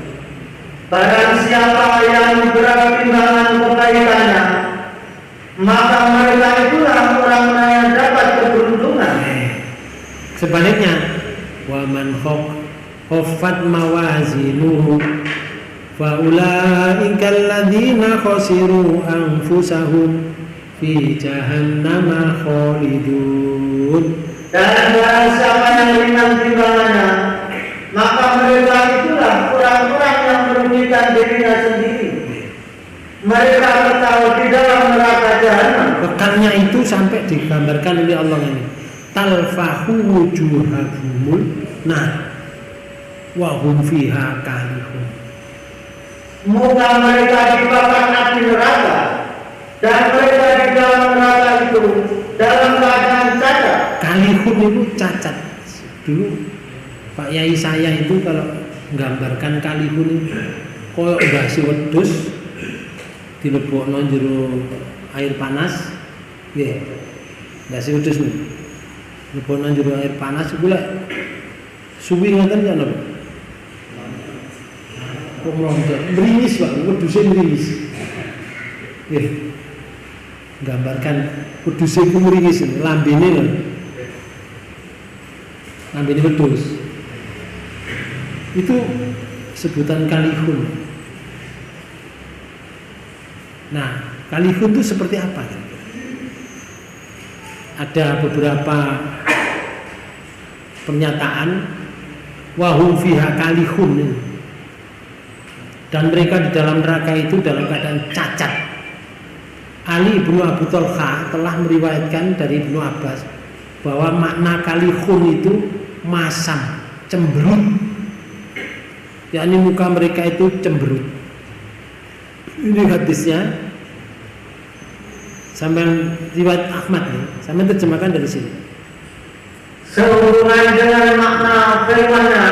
Barang siapa yang berat timbangan kebaikannya, maka mereka itulah orang-orang yang dapat keberuntungan. Sebaliknya, wa man khaffat mawazinuhu fa ulaika alladzina khasiru anfusahum fi jahannam khalidun. Dan barang siapa yang ringan timbangannya, maka mereka itulah orang-orang yang merugikan dirinya sendiri. Mereka kekal di dalam neraka jahanam. Kekalnya itu sampai digambarkan oleh Allah ini. Talfahu wujuhahumul nah wa hum fiha kalihun. Muka mereka dibakar api neraka dan mereka di dalam neraka itu dalam keadaan cacat. kalihun itu cacat. Dulu Pak Yai saya itu kalau menggambarkan kalihun koyo basi wedhus dilebokno jero air panas, nggih. Basi wedhus niku. Lebokno jero air panas iku lek suwi ngoten ya napa? Kok melonjak, meringis Pak, wedhuse meringis. Nggih. Gambarkan wedhuse ku meringis, lambene lho. Lambene wedhus. Itu sebutan kalihun. Nah, kalihun itu seperti apa? Ada beberapa pernyataan wahum fiha kalihun, dan mereka di dalam neraka itu dalam keadaan cacat. Ali ibnu Abu Thalha telah meriwayatkan dari Ibnu Abbas bahwa makna kalihun itu masam, cemberut, yakni muka mereka itu cemberut. Ini hadisnya sampai riwayat Ahmad nih, sampai terjemahkan dari sini. Sehubungan dengan makna firman-Nya,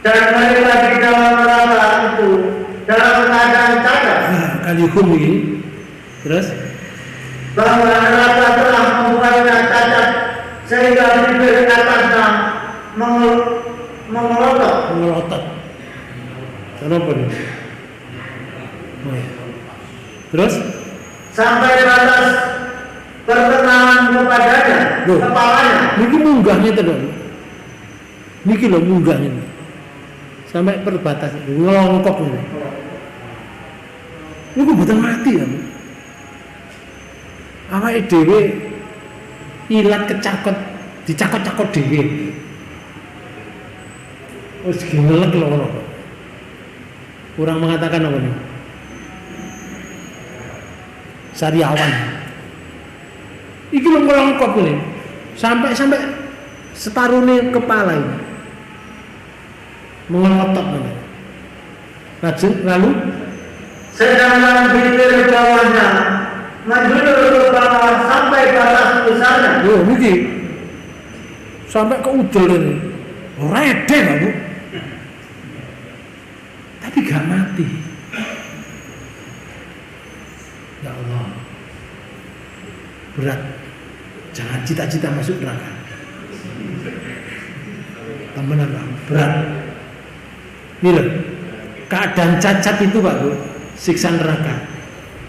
dan mereka di dalam neraka itu dalam keadaan cacat. Nah, kalihun ini, terus bahwa neraka telah membuatnya cacat sehingga bibir atasnya mengelotok. Kenapa nih? Oh, ya. Terus Sampai batas pertengahan kepadanya, Loh. kepalanya. niki munggahnya terus. Niki lho munggahnya. Sampai perbatas ngelongkok ini. Niku mboten mati ya. Awake dhewe ilat kecakot, dicakot-cakot dhewe. Wis ginelek lho. Kurang mengatakan apa nih? Sariawan. Iki lho ngelongkok ini. Sampai separuhnya kepala ini. Mengelotok ini. Lalu Sedangkan bibir bawahnya menjulur ke bawah sampai batas pusarnya. oh niki sampai ke udel ini. Rede kamu. Tapi gak mati. Ya Allah. Berat. Jangan cita-cita masuk neraka. Temenan Pak, berat. Ini loh, keadaan cacat itu Pak Bu, siksa neraka.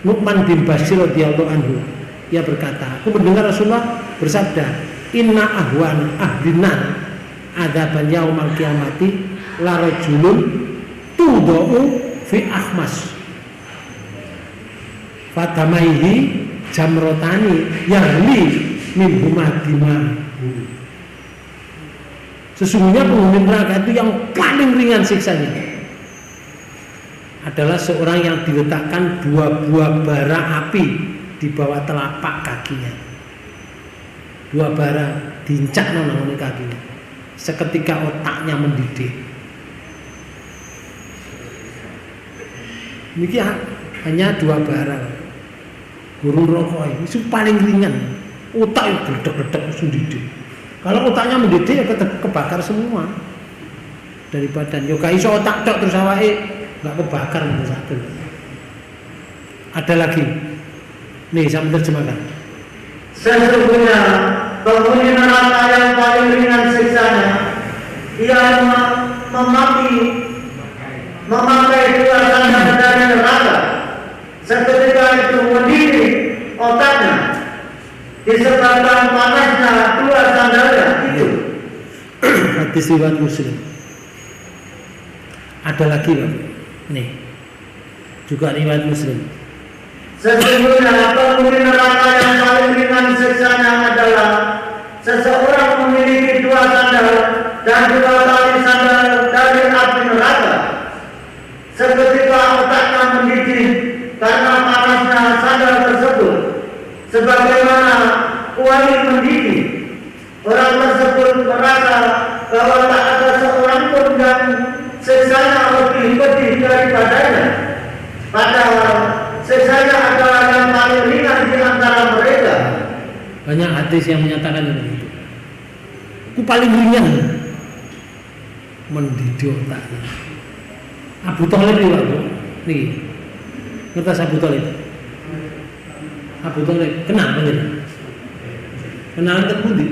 Nu'man bin Bashir radhiyallahu anhu, ia berkata, aku mendengar Rasulullah bersabda, inna ahwan ahlinar adzaban yaumal qiyamati la rajulun tudau fi akhmas fatamaihi jamrotani yahli min humadima. Sesungguhnya penghuni neraka itu yang paling ringan siksanya adalah seorang yang diletakkan dua buah bara api di bawah telapak kakinya. Dua bara diincak nang kakinya. Seketika otaknya mendidih. Ini hanya dua bara. Gurun rokok itu paling ringan. Otak itu gledek-gledek langsung didih. Kalau otaknya mendidih ya kebakar semua dari badan. Yo gak iso otak tok terus awake enggak kebakar menurut satu. Ada lagi. Nih saya menerjemahkan. Sesungguhnya penghuni neraka yang paling ringan siksanya, ia memakai dua sandal dari neraka. Seketika itu mendidih otaknya disebabkan panasnya dua sandalnya itu. Hadis riwayat Muslim. Ada lagi Pak. Nih. Juga riwayat Muslim. Sesungguhnya penghuni neraka yang paling ringan siksanya adalah seseorang memiliki dua sandal dan dua tali sandal dari api neraka. Seketika otaknya mendidih karena panasnya sandal tersebut. Sebagaimana wangi mendidih, orang tersebut merasa bahwa tak ada seorang pun yang siksanya lebih pedih daripadanya. Padahal siksanya adalah yang paling ringan di antara mereka. Banyak hadis yang menyatakan itu. ku paling ringan mendidih otaknya. Abu Thalib iki lho niki ngertos Abu Thalib. Abu Thalib kenal panjenengan? Kenal teng pundi?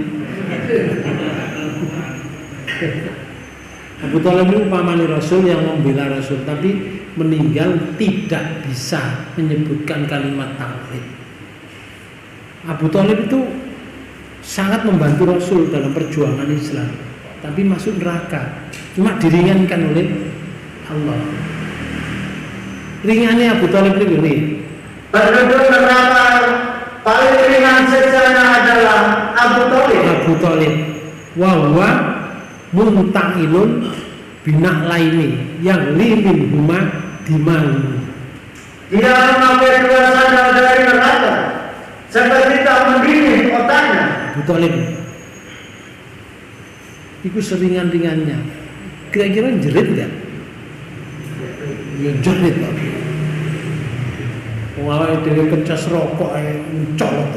Abu Thalib itu paman Rasul yang membela Rasul, tapi meninggal tidak bisa menyebutkan kalimat tauhid. Abu Thalib itu sangat membantu Rasul dalam perjuangan Islam, tapi masuk neraka, cuma diringankan oleh Allah. Ringannya Abu Thalib ini penduduk neraka paling ringan sejarah adalah Abu Thalib. Abu Thalib wawa munta'ilun binak laini yang limin huma dimau. Dia memakai dua sandal dari neraka seperti tak mendidih otaknya. Abu Thalib itu seringan-ringannya. Kira-kira jerit gak? Ya jerit Pak. Wah, dia kencas rokok colot.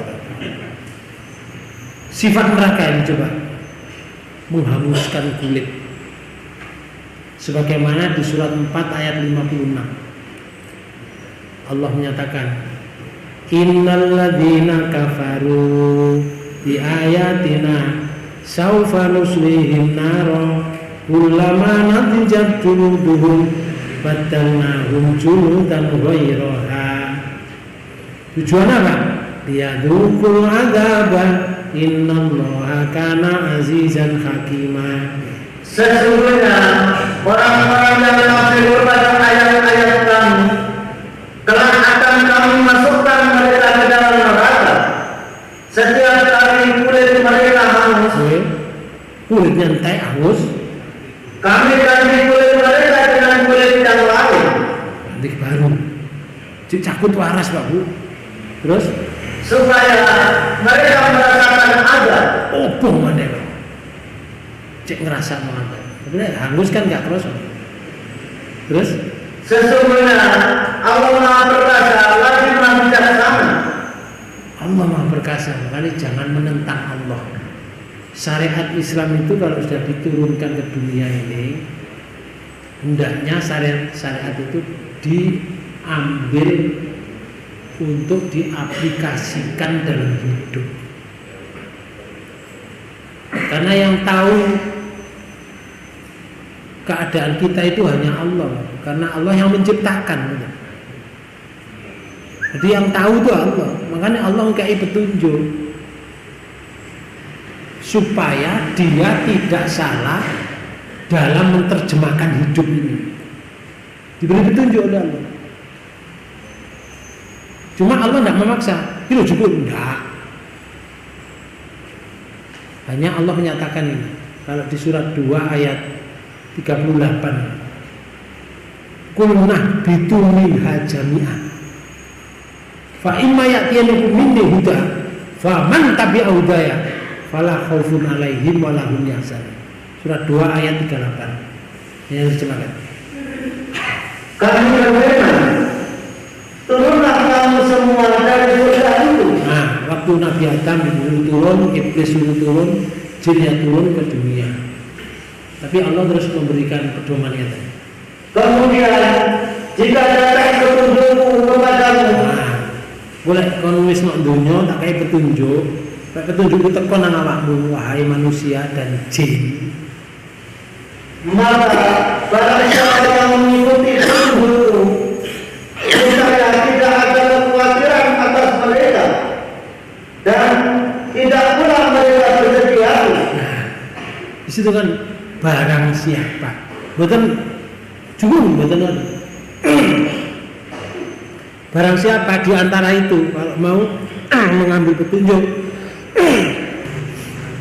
Sifat neraka ini coba menghanguskan kulit. Sebagaimana di surat 4 ayat 56. Allah menyatakan, Innal ladzina kafaru bi ayatina saufa nuslihim naro kullama nadijat juluduhum badalnahum juludan ghairaha. Tujuan apa? Liyadukul adzaba innallaha kana azizan hakima. Sesungguhnya orang-orang yang kafir pada ayat-ayat kami kelak akan kami masukkan mereka ke dalam neraka. Setiap kali kulit mereka hangus, kulitnya entek hangus, kami ganti kulit mereka dengan kulit yang lain. ganti baru. Cik cakut waras Pak Bu. Terus supaya mereka merasakan azab. opo maneh Pak. Cek ngerasa mana? Sebenarnya hangus kan nggak terus. Terus Sesungguhnya Allah Maha Perkasa lagi Maha Bijaksana. Allah Maha Perkasa, makanya jangan menentang Allah. Syariat Islam itu kalau sudah diturunkan ke dunia ini, hendaknya syariat itu diambil untuk diaplikasikan dalam hidup. Karena yang tahu keadaan kita itu hanya Allah, karena Allah yang menciptakan. Jadi yang tahu itu Allah, makanya Allah ngkai petunjuk supaya dia tidak salah dalam menerjemahkan hidup ini. Diberi petunjuk oleh Allah. Cuma Allah tidak memaksa, itu cukup enggak. Hanya Allah menyatakan ini. Kalau di surat 2 ayat 38, Kulnah bitu minha jami'ah fa imma ya'tiyanukum minni huda fa man tabi'a hudaya fala khaufun 'alaihim wa lahum yahzanun. Surat 2 ayat 38. Ini terjemahkan. Kami berfirman, turunlah kamu semua dari surga itu. Nah, waktu Nabi Adam disuruh turun, iblis suruh turun, jinnya turun ke dunia. Tapi Allah terus memberikan pedomannya tadi. Kemudian jika datang petunjukku kepadamu, boleh kalau wis nak dunia tak kayak petunjuk, kayak petunjuk teko nang awakmu wahai manusia dan jin. maka barang siapa yang mengikuti petunjukku, saya tidak ada kekhawatiran atas mereka dan tidak pula mereka bersedih hati. Di situ kan barang siapa, bukan cuma bukan barang siapa di antara itu kalau mau mengambil petunjuk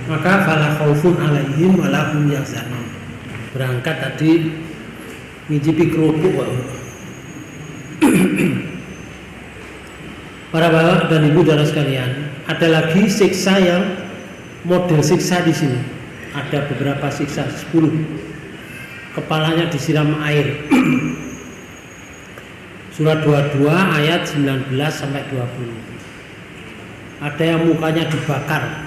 maka fala khaufun 'alaihim wa lahum yahzanun. Berangkat tadi ngicipi kerupuk para bapak dan ibu saudara sekalian, ada lagi siksa yang model siksa di sini. Ada beberapa siksa 10. Kepalanya disiram air. Surat 22 ayat 19 sampai 20. Ada yang mukanya dibakar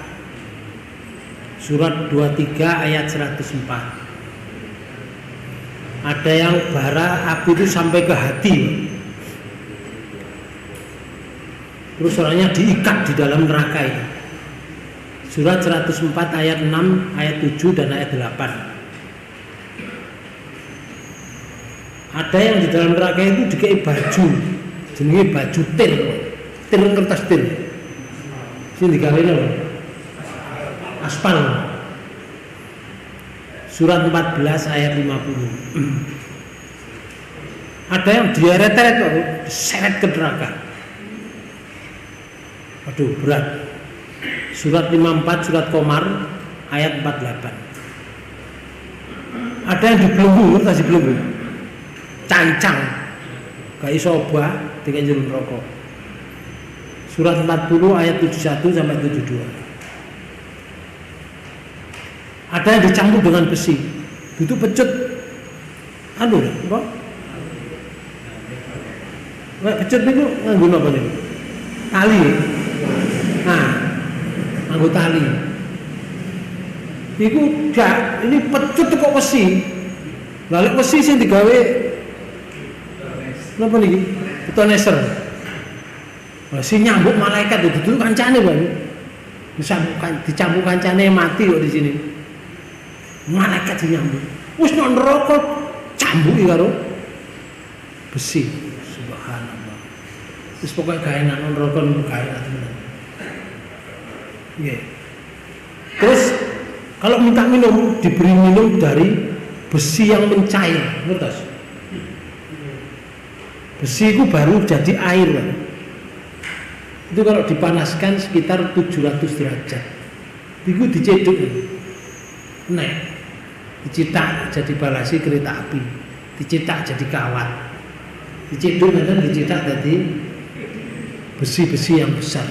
Surat 23 ayat 104. Ada yang bara api itu sampai ke hati. Terus orangnya diikat di dalam neraka itu. Surat 104 ayat 6, ayat 7 dan ayat 8. Ada yang di dalam neraka itu dikai baju, jenenge baju tir kertas tir. Sing digawe lho. Aspal. Surat 14 ayat 50. Ada yang dieret-eret kok, diseret ke neraka. Aduh, berat. Surat 54, surat Qamar ayat 48. Ada yang dibelenggu, ngerti dibelenggu. Cancang. Gak iso obah dengan jero neraka. Surat 40 ayat 71 sampai 72. Ada yang dicampur dengan besi. Itu pecut. Anu, apa? Pecut niku nganggo napa niku? Tali. Nah, nganggo tali. Iku gak, ini pecut kok besi. Lalu besi sing digawe napa niki? Betoneser. Si nyambuk malaikat itu kancane Bang. Dicampur kancane mati kok di sini. Malaikat sing nyambuk. Wis nang neraka cambuki karo besi. Subhanallah. Wis pokoke gawe nang neraka niku gawe tenan. Nggih. Terus kalau minta minum diberi minum dari besi yang mencair, ngertos? Besi itu baru jadi air, Bang. Itu kalau dipanaskan sekitar 700 derajat. Itu diceduk. Nek dicetak jadi balasi kereta api, dicetak jadi kawat, diceduk dan dicetak jadi besi-besi yang besar.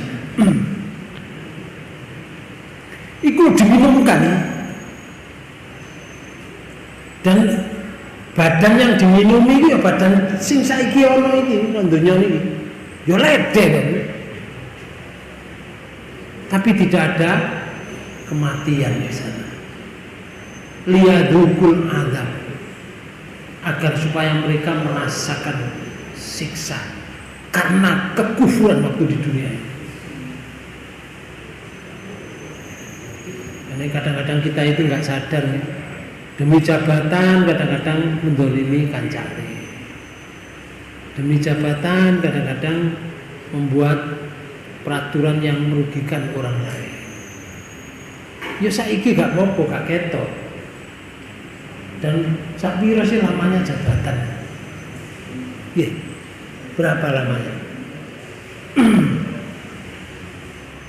Itu diminumkan, dan badan yang diminumi itu ya badan sing saiki ana iki nang donya niki. Ya lede kan. Tapi tidak ada kematian di sana. Liyadukul azab, agar supaya mereka merasakan siksa karena kekufuran waktu di dunia. Karena kadang-kadang kita itu nggak sadar ya. Demi jabatan kadang-kadang mendolimi kancane. Demi jabatan kadang-kadang membuat peraturan yang merugikan orang lain. Ya saiki gak apa-apa, gak ketok. Dan sak pira sih lamanya jabatan? Ya, berapa lamanya?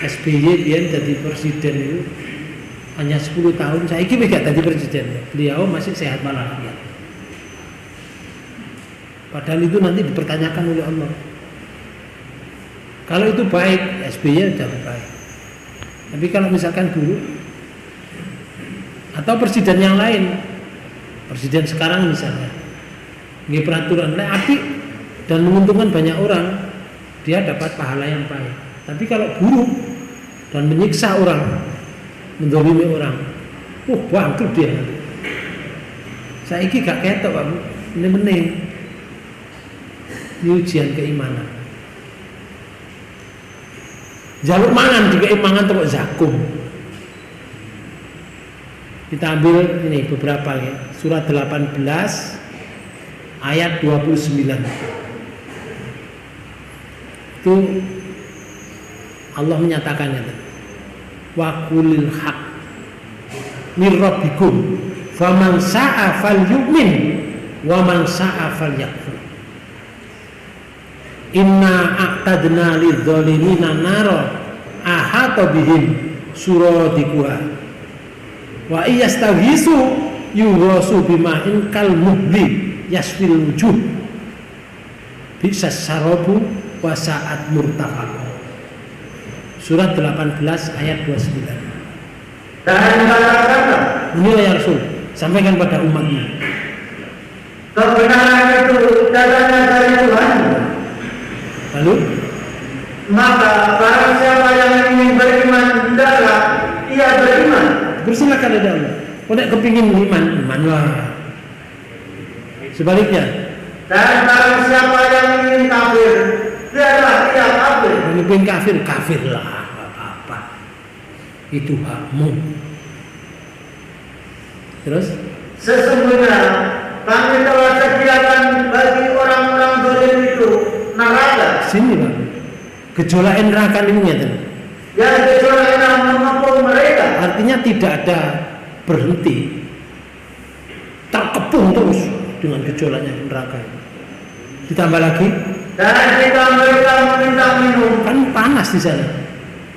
SBY dia jadi presiden itu hanya 10 tahun. Saiki wis gak jadi presiden. Beliau masih sehat walafiat. Padahal itu nanti dipertanyakan oleh Allah. Kalau itu baik, SBY sudah baik. Tapi kalau misalkan buruk, atau presiden yang lain, presiden sekarang misalnya, ini peraturan apik dan menguntungkan banyak orang, dia dapat pahala yang baik. Tapi kalau buruk dan menyiksa orang, mendolimi orang, bangkrut dia nanti. Saiki gak ketok Pak Bu, ini ujian keimanan. Jaluk mangan juga imangan toko zakum. Kita ambil ini beberapa ya. Surat 18 ayat 29. Itu Allah menyatakannya. Wa qulil haq mir rabbikum faman sa'a falyu'min wa man sa'a falyakfur. Inna a'tadna lidzalimina nara ahata bihim suradikuha wa iyastaghisu yughasu bima'in kal muhli yasfil wujuh bisa sarabu wa sa'at murtafaq. Surat 18 ayat 29. Dan kata-kata Ini ya Rasul, sampaikan pada umatnya. kebenaran itu datangnya dari Tuhan. Lalu Maka barang siapa yang ingin beriman, hendaklah ia beriman. terus Persilakan ada Allah. Kalau kepingin iman lah. Sebaliknya, Dan barang siapa yang ingin kafir, biarlah dia kafir. mungkin kafirlah, apa-apa. Itu hakmu. Terus? Sesungguhnya kami telah sediakan bagi orang-orang zalim itu neraka. Sini Pak. Gejolak neraka ini ngeten. Yang gejolak yang mengepung mereka. Artinya tidak ada berhenti. Terkepung terus dengan gejolaknya neraka. Ditambah lagi, Dan jika mereka meminta minum, kan panas di sana.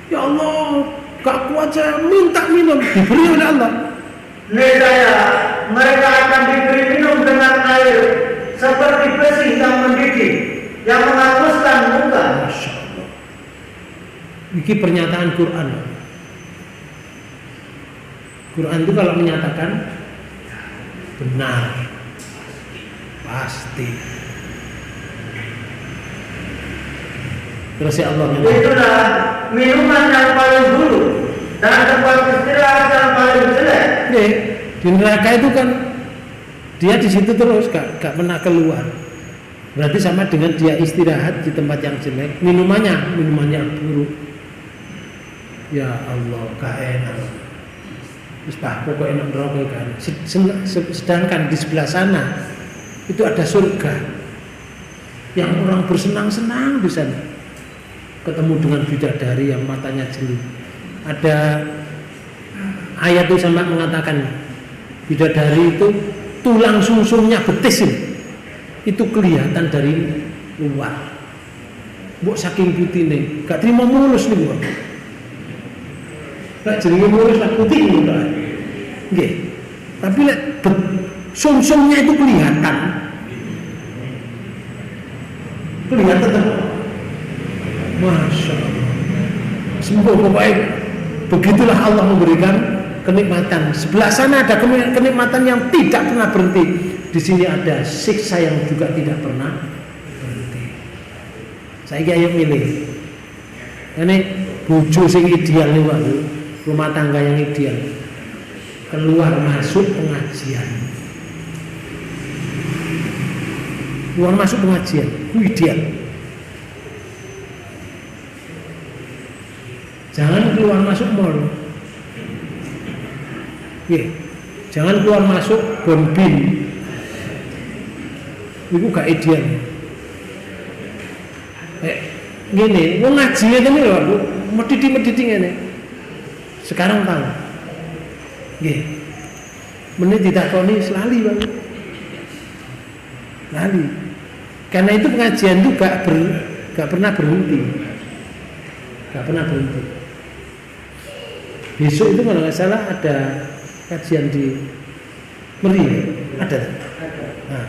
Ya Allah, gak kuat saya minta minum, diberi oleh Allah. niscaya mereka akan diberi minum dengan air seperti besi yang mendidih, yang menghapuskan muka. Masya Allah. Ini pernyataan Quran. Quran itu kalau menyatakan benar, pasti. Terus ya Allah menyatakan, Itulah minuman yang paling dulu dan tempat istirahat yang paling jelek. Oke, di neraka itu kan dia di situ terus gak pernah keluar. Berarti sama dengan dia istirahat di tempat yang jelek, minumannya buruk. Ya Allah, gak enak. Terus pokoknya enak neraka kan. Sedangkan di sebelah sana itu ada surga yang orang bersenang-senang di sana. Ketemu dengan bidadari yang matanya jeli. Ada ayat itu sama mengatakan bidadari itu tulang sumsumnya betis itu kelihatan dari luar. Mbok saking putihnya, gak terima mulus nih Mbok. Gak jadi mulus lah putih nih Mbok. Nggih. Tapi lek sumsumnya itu kelihatan. Kelihatan. Masya Allah. Sembuh pokoknya. Begitulah Allah memberikan kenikmatan. Sebelah sana ada kenikmatan yang tidak pernah berhenti. Di sini ada siksa yang juga tidak pernah berhenti. Saya ayo milih. Ini bojo sing ideal nih Pak. Rumah tangga yang ideal. Keluar masuk pengajian. Keluar masuk pengajian. Itu ideal. Jangan keluar masuk mall. Jangan keluar masuk bonbin. Itu gak ideal. Gini, wong ngaji ngene lho aku, medhiti ngene. Sekarang tahu. Nggih. Menit ditakoni selali, Bang. Lali. Karena itu pengajian itu gak pernah berhenti. Gak pernah berhenti. Besok itu kalau nggak salah ada kajian di Meri, ada. Nah,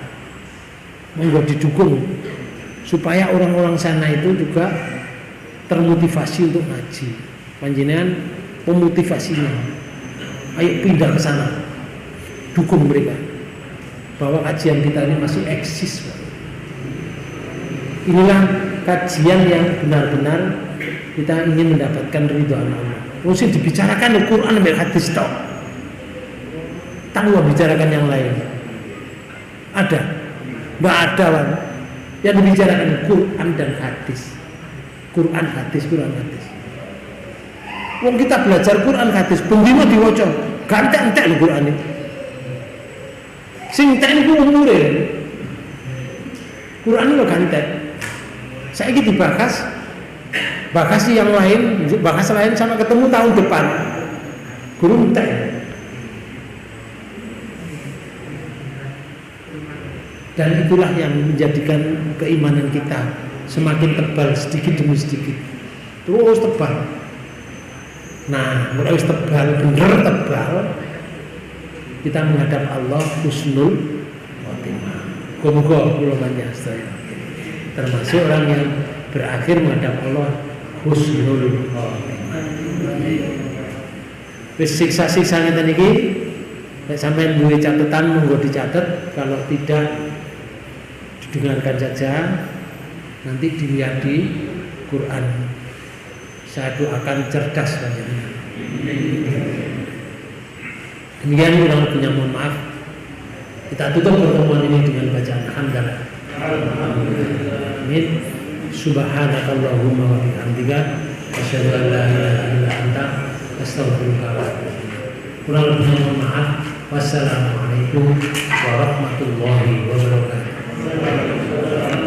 monggo didukung supaya orang-orang sana itu juga termotivasi untuk ngaji. Panjenengan memotivasinya. Ayo pindah ke sana, dukung mereka bahwa kajian kita ini masih eksis. Inilah kajian yang benar-benar kita ingin mendapatkan ridho Allah. Mesti dibicarakan Al-Quran dan hadis toh. Tanpa bicarakan yang lain. Ada? Nggak ada Bang. Yang dibicarakan Quran dan hadis. Quran hadis. Wong kita belajar Quran hadis, bendino diwaca, gantek-entek lho Quran ini. Sing entek niku umure. Quran itu gantek. Saiki dibahas yang lain, bahas lain sama ketemu tahun depan. Guru entek. Dan itulah yang menjadikan keimanan kita semakin tebal sedikit demi sedikit. Terus tebal. Nah, mulai tebal, bener tebal, kita menghadap Allah husnul khotimah. Muga-muga kula panjenengan sedaya termasuk orang yang berakhir menghadap Allah husnul khotimah. Wis siksa-siksa ngeten iki nek sampeyan duwe catatan monggo dicatat, kalau tidak didengarkan saja, nanti dilihat di Quran. Saya doakan cerdas panjenengan. Demikian kurang lebihnya mohon maaf. Kita tutup pertemuan ini dengan bacaan hamdalah. Amin. Subhanakallahumma wa bihamdika asyhadu an la ilaha illa anta astaghfiruka wa atubu ilaik. Kurang lebihnya mohon maaf. Wassalamualaikum warahmatullahi wabarakatuh.